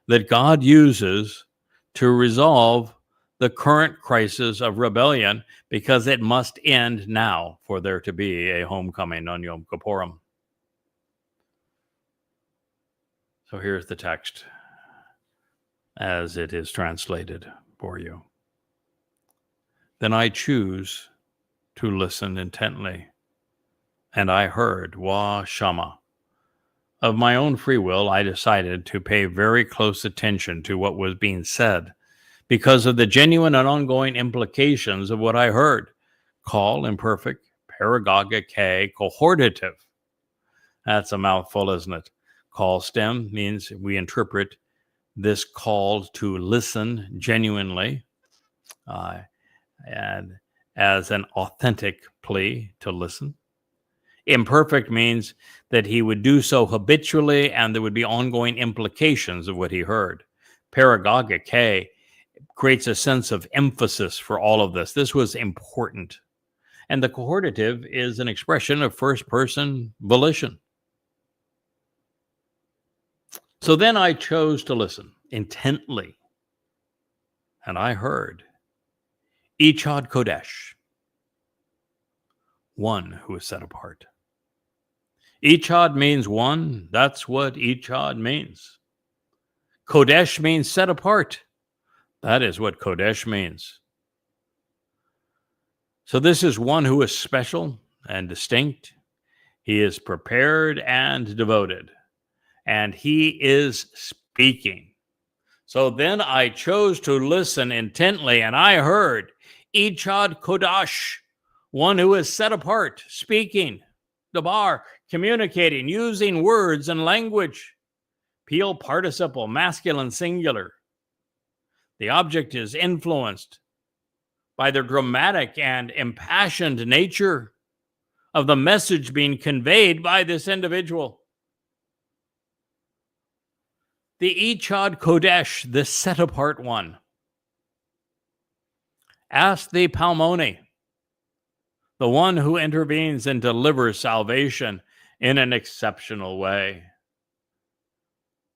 that God uses to resolve the current crisis of rebellion, because it must end now for there to be a homecoming on Yom Kippurim. So here's the text as it is translated for you. Then I choose to listen intently, and I heard Wah Shama. Of my own free will, I decided to pay very close attention to what was being said, because of the genuine and ongoing implications of what I heard. Call, imperfect, paragogic, cohortative. That's a mouthful, isn't it? Call stem means we interpret this call to listen genuinely and as an authentic plea to listen. Imperfect means that he would do so habitually and there would be ongoing implications of what he heard. Paragogic, creates a sense of emphasis for all of this. This was important. And the cohortative is an expression of first-person volition. So then I chose to listen intently, and I heard Echad Kodesh, one who is set apart. Echad means one. That's what Echad means. Kodesh means set apart. That is what Kodesh means. So this is one who is special and distinct. He is prepared and devoted. And he is speaking. So then I chose to listen intently, and I heard Echad Kodash, one who is set apart, speaking, Dabar, communicating, using words and language. Peel participle, masculine singular. The object is influenced by the dramatic and impassioned nature of the message being conveyed by this individual. The Echad Kodesh, the set-apart one, asked the Palmoni, the one who intervenes and delivers salvation in an exceptional way.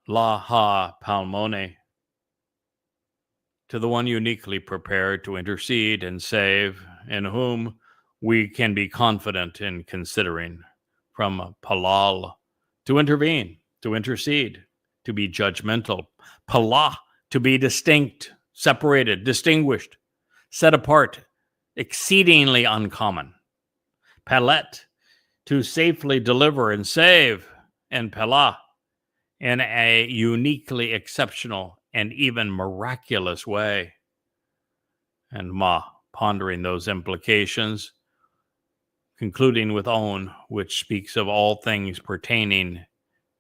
Laha Palmoni, to the one uniquely prepared to intercede and save, in whom we can be confident in considering, from Palal, to intervene, to intercede, to be judgmental, Palah, to be distinct, separated, distinguished, set apart, exceedingly uncommon, Palet, to safely deliver and save, and Pelah, in a uniquely exceptional and even miraculous way. And Ma, pondering those implications, concluding with On, which speaks of all things pertaining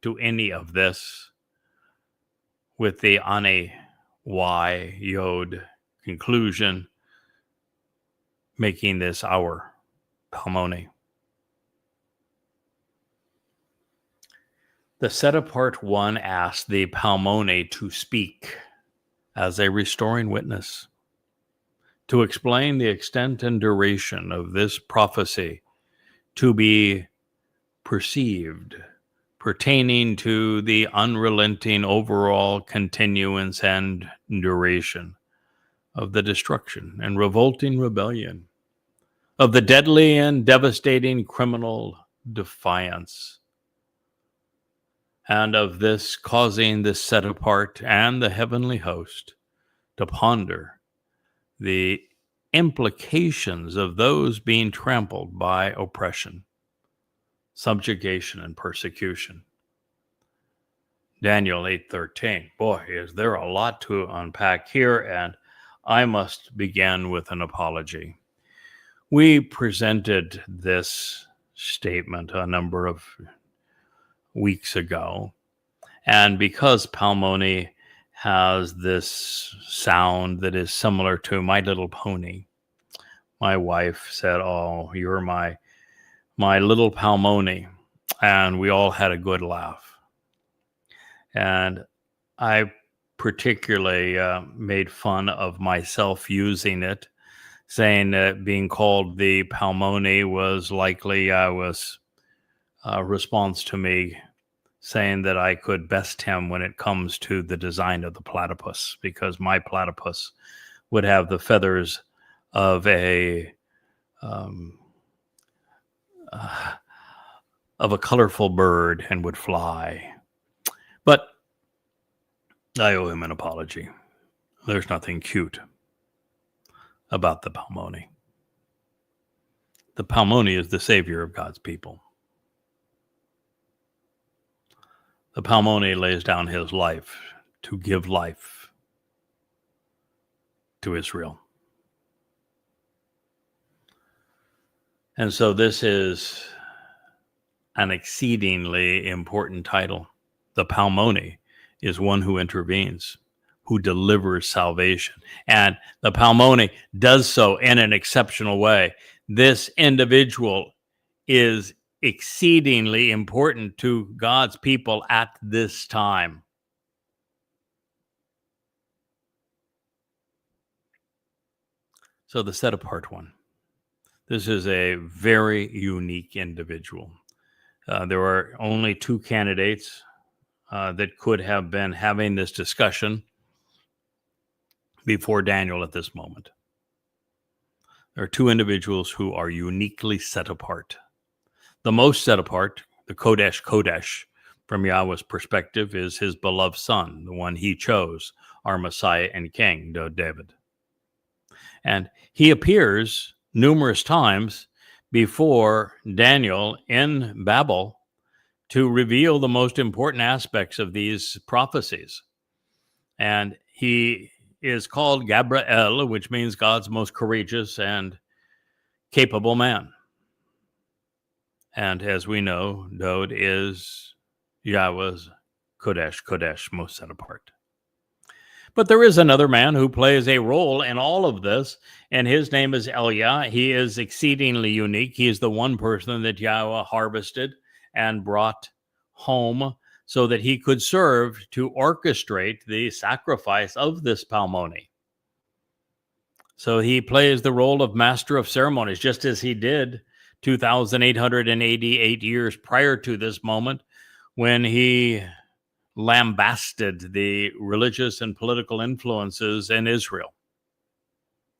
to any of this, with the Ane Y Yod conclusion, making this our Palmoni. The set-apart one asked the Palmoni to speak as a restoring witness, to explain the extent and duration of this prophecy to be perceived, pertaining to the unrelenting overall continuance and duration of the destruction and revolting rebellion, of the deadly and devastating criminal defiance, and of this causing the set apart and the heavenly host to ponder the implications of those being trampled by oppression, subjugation, and persecution. Daniel 8:13. Boy, is there a lot to unpack here, and I must begin with an apology. We presented this statement a number of weeks ago, and because Palmoni has this sound that is similar to My Little Pony, my wife said, "Oh, you're my little Palmoni," and we all had a good laugh. And I particularly made fun of myself using it, saying that being called the Palmoni was likely a response to me saying that I could best him when it comes to the design of the platypus, because my platypus would have the feathers of a colorful bird and would fly. But I owe him an apology. There's nothing cute about the Palmoni. The Palmoni is the savior of God's people. The Palmoni lays down his life to give life to Israel. And so this is an exceedingly important title. The Palmoni is one who intervenes, who delivers salvation. And the Palmoni does so in an exceptional way. This individual is exceedingly important to God's people at this time. So the set apart one. This is a very unique individual. There are only two candidates that could have been having this discussion before Daniel at this moment. There are two individuals who are uniquely set apart. The most set apart, the Kodesh, from Yahweh's perspective, is his beloved son, the one he chose, our Messiah and King, David. And he appears numerous times before Daniel in Babel to reveal the most important aspects of these prophecies. And He is called Gabriel, which means God's most courageous and capable man. And as we know, Dod is Yahweh's Kodesh, most set apart. But there is another man who plays a role in all of this, and his name is Elia. He is exceedingly unique. He is the one person that Yahweh harvested and brought home so that he could serve to orchestrate the sacrifice of this palmoni. So he plays the role of master of ceremonies, just as he did 2,888 years prior to this moment when he lambasted the religious and political influences in Israel,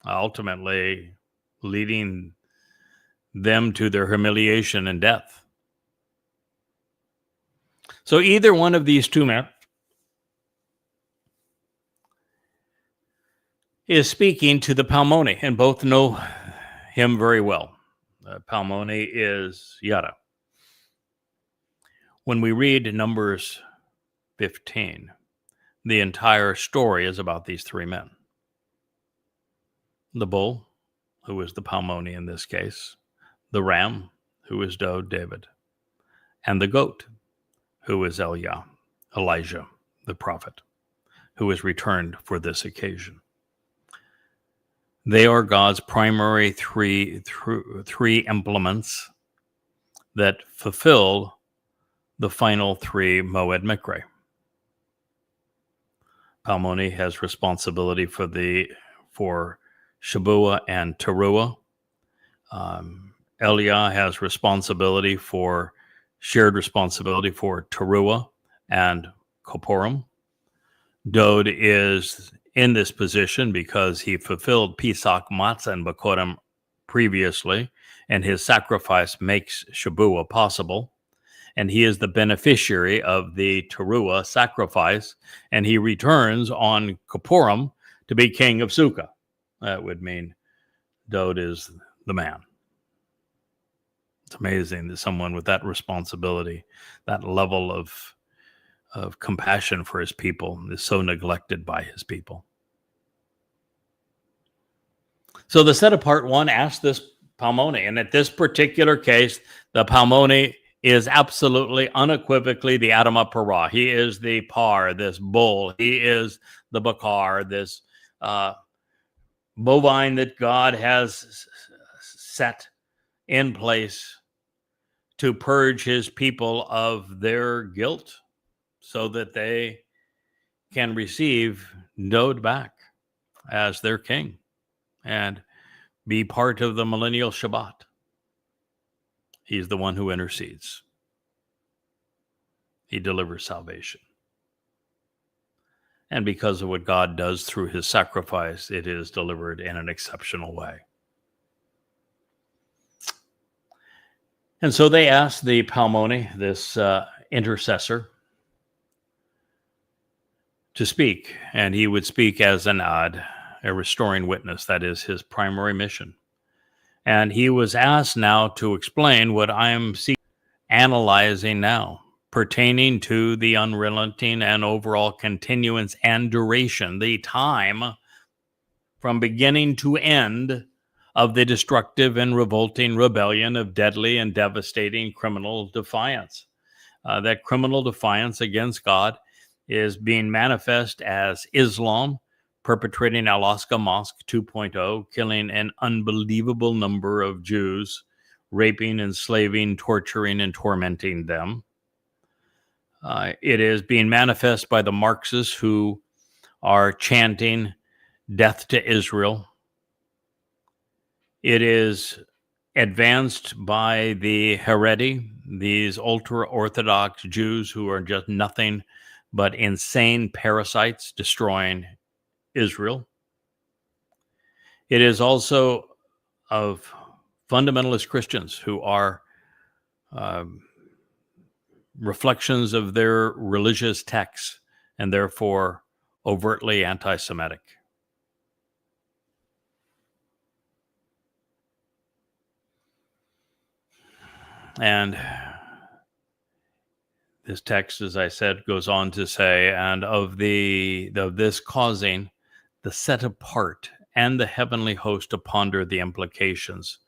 ultimately leading them to their humiliation and death. So either one of these two men is speaking to the palmoni, and both know him very well. Palmoni is Yada. When we read Numbers 15, the entire story is about these three men. The bull, who is the palmoni in this case, the ram, who is David, and the goat, who is Elijah, the prophet, who is returned for this occasion. They are God's primary three implements that fulfill the final three Moed Mikre. Palmoni has responsibility for Shabuah and Towrah. Elia has shared responsibility for Towrah and Koporim. Dod is in this position because he fulfilled Pesach, Matzah, and Bakorim previously, and his sacrifice makes Shabuah possible. And he is the beneficiary of the Towrah sacrifice, and he returns on Koporim to be king of Sukkah. That would mean Dod is the man. It's amazing that someone with that responsibility, that level of compassion for his people, is so neglected by his people. So the set apart one asked this palmoni, and at this particular case, the palmoni is absolutely, unequivocally the Adamah Parah. He is the par, this bull. He is the bakar, this bovine that God has set in place to purge his people of their guilt so that they can receive Dod back as their king and be part of the millennial Shabat. He's the one who intercedes. He delivers salvation. And because of what God does through his sacrifice, it is delivered in an exceptional way. And so they asked the palmoni, this intercessor, to speak. And he would speak as an ad, a restoring witness. That is his primary mission. And he was asked now to explain what I am analyzing now, pertaining to the unrelenting and overall continuance and duration, the time from beginning to end of the destructive and revolting rebellion of deadly and devastating criminal defiance. That criminal defiance against God is being manifest as Islam, perpetrating Al-Aqsa Mosque 2.0, killing an unbelievable number of Jews, raping, enslaving, torturing, and tormenting them. It is being manifest by the Marxists who are chanting death to Israel. It is advanced by the Haredi, these ultra-Orthodox Jews who are just nothing but insane parasites destroying Israel. It is also of fundamentalist Christians who are reflections of their religious texts and therefore overtly anti-Semitic. And This text, as I said, goes on to say, and of this causing the set apart and the heavenly host to ponder the implications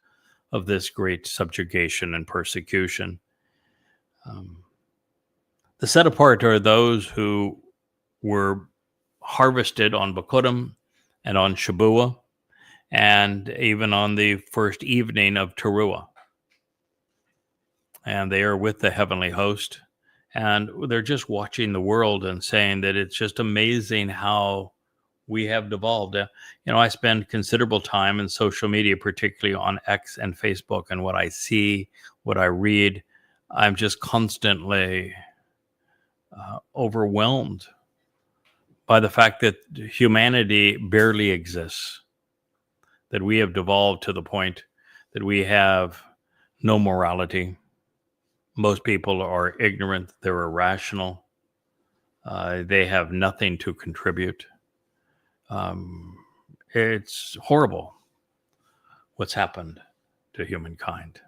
of this great subjugation and persecution. The set apart are those who were harvested on Bikurim and on Shabuah, and even on the first evening of Towrah. And they are with the heavenly host, and they're just watching the world and saying that it's just amazing how we have devolved. I spend considerable time in social media, particularly on X and Facebook, and what I see, what I read, I'm just constantly overwhelmed by the fact that humanity barely exists, that we have devolved to the point that we have no morality. Most people are ignorant, they're irrational, they have nothing to contribute. It's horrible what's happened to humankind.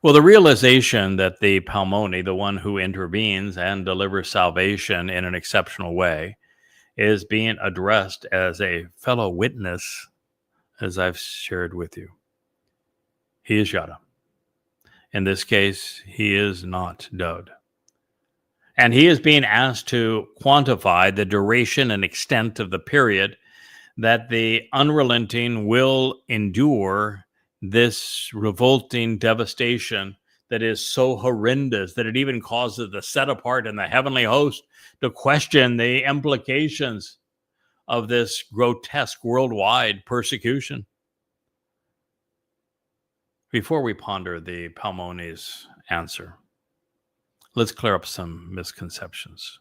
Well, the realization that the Palmoni, the one who intervenes and delivers salvation in an exceptional way, is being addressed as a fellow witness, as I've shared with you. He is Yada. In this case, he is not Dod. And he is being asked to quantify the duration and extent of the period that the unrelenting will endure this revolting devastation that is so horrendous that it even causes the set apart and the heavenly host to question the implications of this grotesque worldwide persecution. Before we ponder the Palmoni's answer, let's clear up some misconceptions.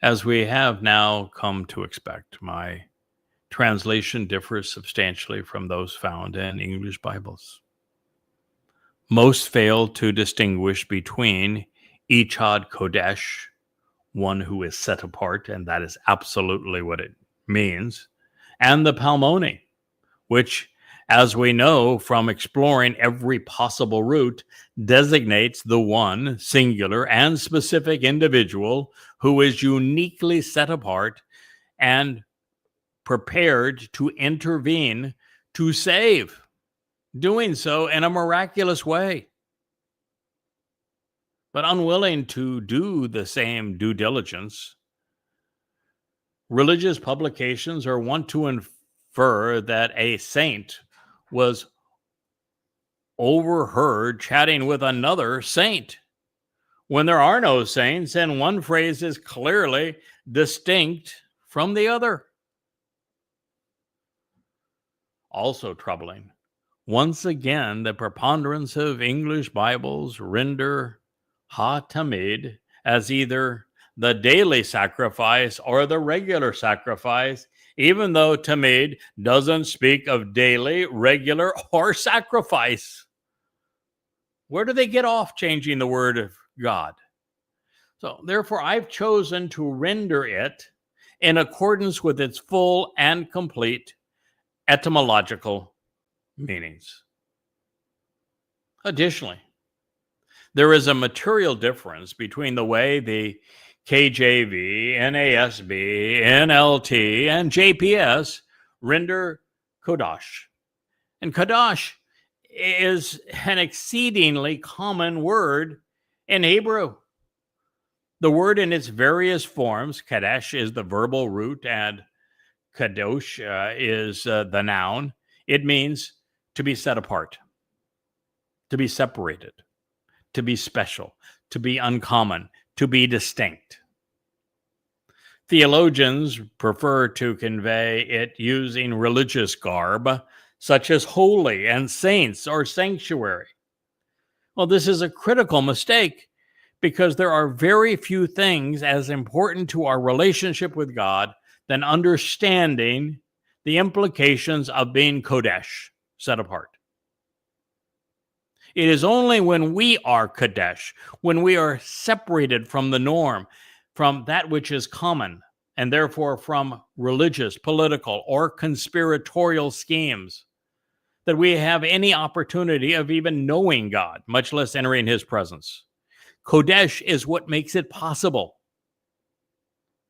As we have now come to expect, my translation differs substantially from those found in English Bibles. Most fail to distinguish between Echad Kodesh, one who is set apart, and that is absolutely what it means, and the Palmoni, which, as we know from exploring every possible route, designates the one singular and specific individual who is uniquely set apart and prepared to intervene to save, doing so in a miraculous way. But unwilling to do the same due diligence, religious publications are wont to infer that a saint was overheard chatting with another saint, when there are no saints and one phrase is clearly distinct from the other. Also troubling, once again, the preponderance of English Bibles render ha-tamid as either the daily sacrifice or the regular sacrifice, even though tamid doesn't speak of daily, regular, or sacrifice. Where do they get off changing the word of God? So therefore, I've chosen to render it in accordance with its full and complete etymological meanings. Additionally, there is a material difference between the way the KJV, NASB, NLT, and JPS render Kodash. And Kodash is an exceedingly common word in Hebrew. The word in its various forms, Kadesh is the verbal root and Kadosh is the noun. It means to be set apart, to be separated, to be special, to be uncommon, to be distinct. Theologians prefer to convey it using religious garb, such as holy and saints or sanctuary. Well, this is a critical mistake because there are very few things as important to our relationship with God than understanding the implications of being Kodesh, set apart. It is only when we are Kadesh, when we are separated from the norm, from that which is common, and therefore from religious, political, or conspiratorial schemes, that we have any opportunity of even knowing God, much less entering his presence. Kodesh is what makes it possible,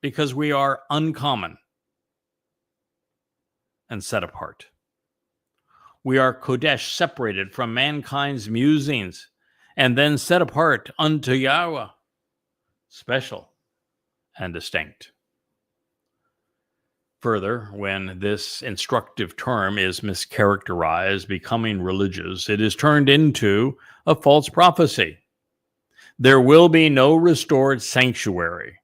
because we are uncommon and set apart. We are Kodesh, separated from mankind's musings, and then set apart unto Yahweh, special and distinct. Further, when this instructive term is mischaracterized, becoming religious, it is turned into a false prophecy. There will be no restored sanctuary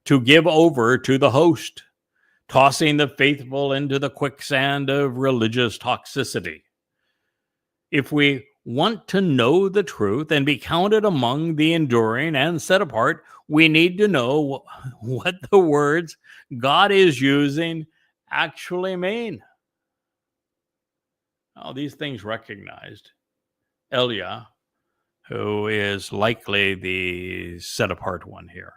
to give over to the host, tossing the faithful into the quicksand of religious toxicity. If we want to know the truth and be counted among the enduring and set apart, we need to know what the words God is using actually mean. Now, these things recognized, Eliah, who is likely the set apart one here,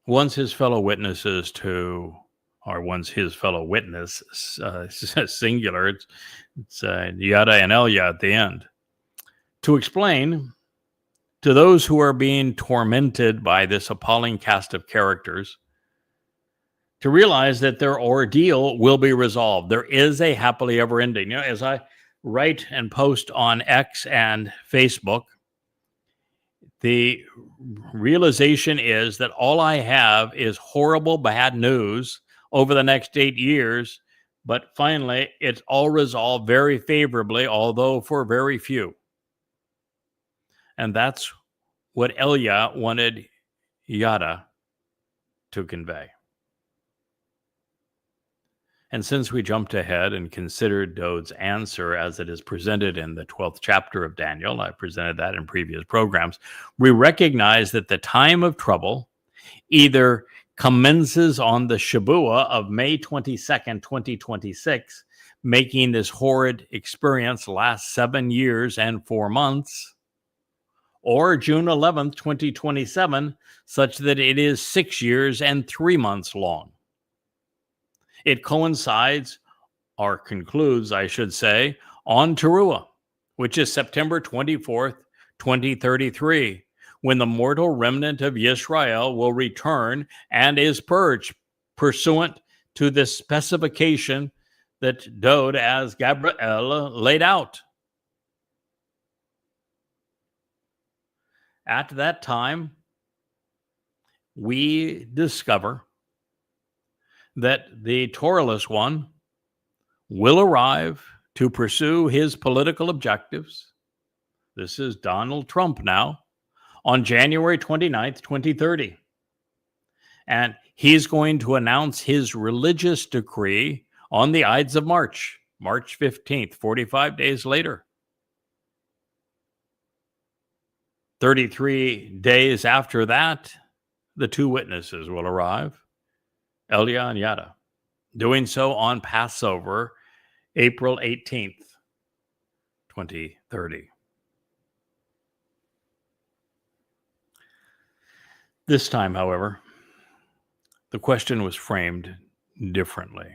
once his fellow witness, singular, it's Yada and Eliah at the end, to explain to those who are being tormented by this appalling cast of characters, to realize that their ordeal will be resolved. There is a happily ever ending. You know, as I write and post on X and Facebook, the realization is that all I have is horrible, bad news over the next 8 years, but finally it's all resolved very favorably, although for very few. And that's what Eliah wanted Yada to convey. And since we jumped ahead and considered Dod's answer as it is presented in the 12th chapter of Daniel, I presented that in previous programs, we recognize that the time of trouble either commences on the Shabuah of May 22nd, 2026, making this horrid experience last 7 years and 4 months, or June 11th, 2027, such that it is 6 years and 3 months long. It coincides, or concludes, I should say, on Towrah, which is September 24th, 2033, when the mortal remnant of Israel will return and is purged, pursuant to the specification that Dod as Gabriel laid out. At that time, we discover that the Towrahless one will arrive to pursue his political objectives. This is Donald Trump now, on January 29th, 2030. And he's going to announce his religious decree on the Ides of March, March 15th, 45 days later. 33 days after that, the two witnesses will arrive, Eliah and Yada, doing so on Passover, April 18th, 2030. This time, however, the question was framed differently.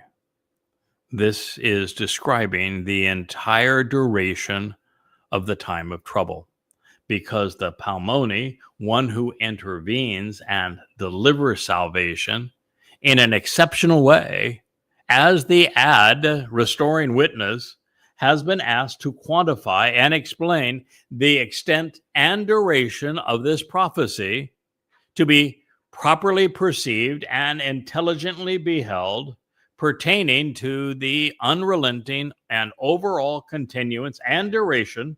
This is describing the entire duration of the time of trouble, because the Palmoni, one who intervenes and delivers salvation in an exceptional way, as the restoring witness, has been asked to quantify and explain the extent and duration of this prophecy to be properly perceived and intelligently beheld, pertaining to the unrelenting and overall continuance and duration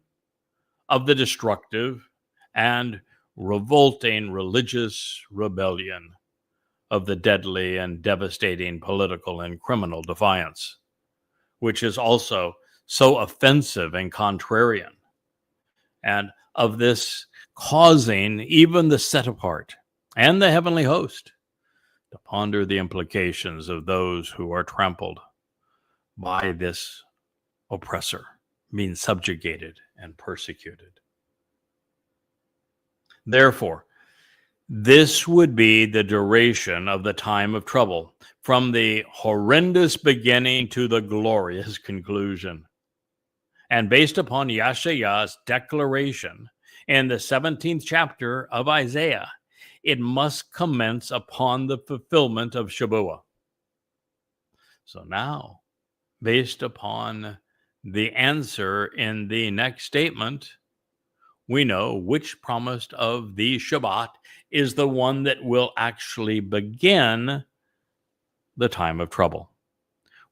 of the destructive and revolting religious rebellion of the deadly and devastating political and criminal defiance, which is also so offensive and contrarian, and of this causing even the set apart and the heavenly host to ponder the implications of those who are trampled by this oppressor, being subjugated and persecuted. Therefore, This would be the duration of the time of trouble, from the horrendous beginning to the glorious conclusion. And based upon Yahowah's declaration in the 17th chapter of Isaiah, it must commence upon the fulfillment of Shabuah. So now, based upon the answer in the next statement, we know which promise of the Shabat is the one that will actually begin the time of trouble,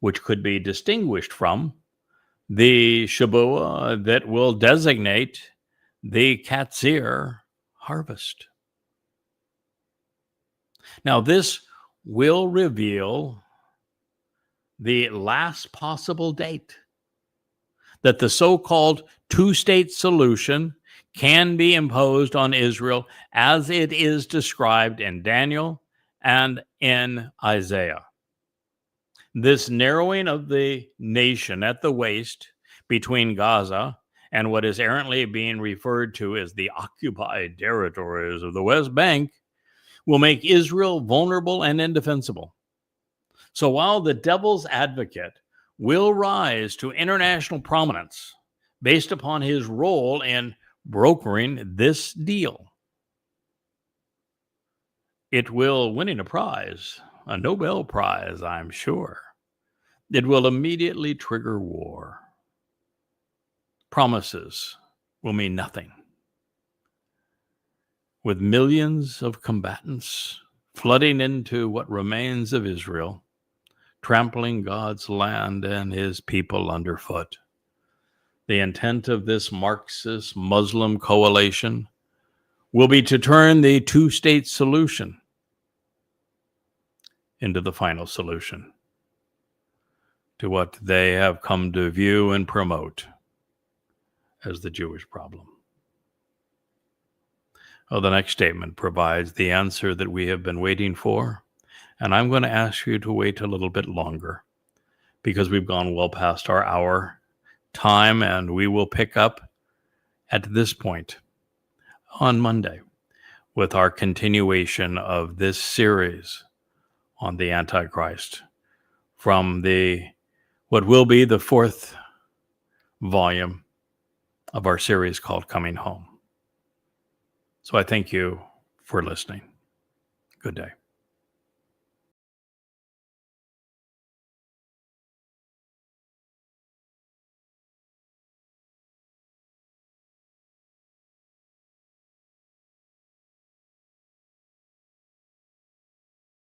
which could be distinguished from the Shabuah that will designate the Katzir harvest. Now, this will reveal the last possible date that the so-called two-state solution can be imposed on Israel as it is described in Daniel and in Isaiah. This narrowing of the nation at the waist between Gaza and what is errantly being referred to as the occupied territories of the West Bank will make Israel vulnerable and indefensible. So while the devil's advocate will rise to international prominence based upon his role in brokering this deal, it will winning a prize, a Nobel Prize, I'm sure. It will immediately trigger war. Promises will mean nothing. With millions of combatants flooding into what remains of Israel, trampling God's land and his people underfoot. The intent of this Marxist Muslim coalition will be to turn the two-state solution into the final solution to what they have come to view and promote as the Jewish problem. The next statement provides the answer that we have been waiting for, and I'm going to ask you to wait a little bit longer because we've gone well past our hour time, and we will pick up at this point on Monday with our continuation of this series on the Antichrist from what will be the 4th volume of our series called Coming Home. So I thank you for listening. Good day.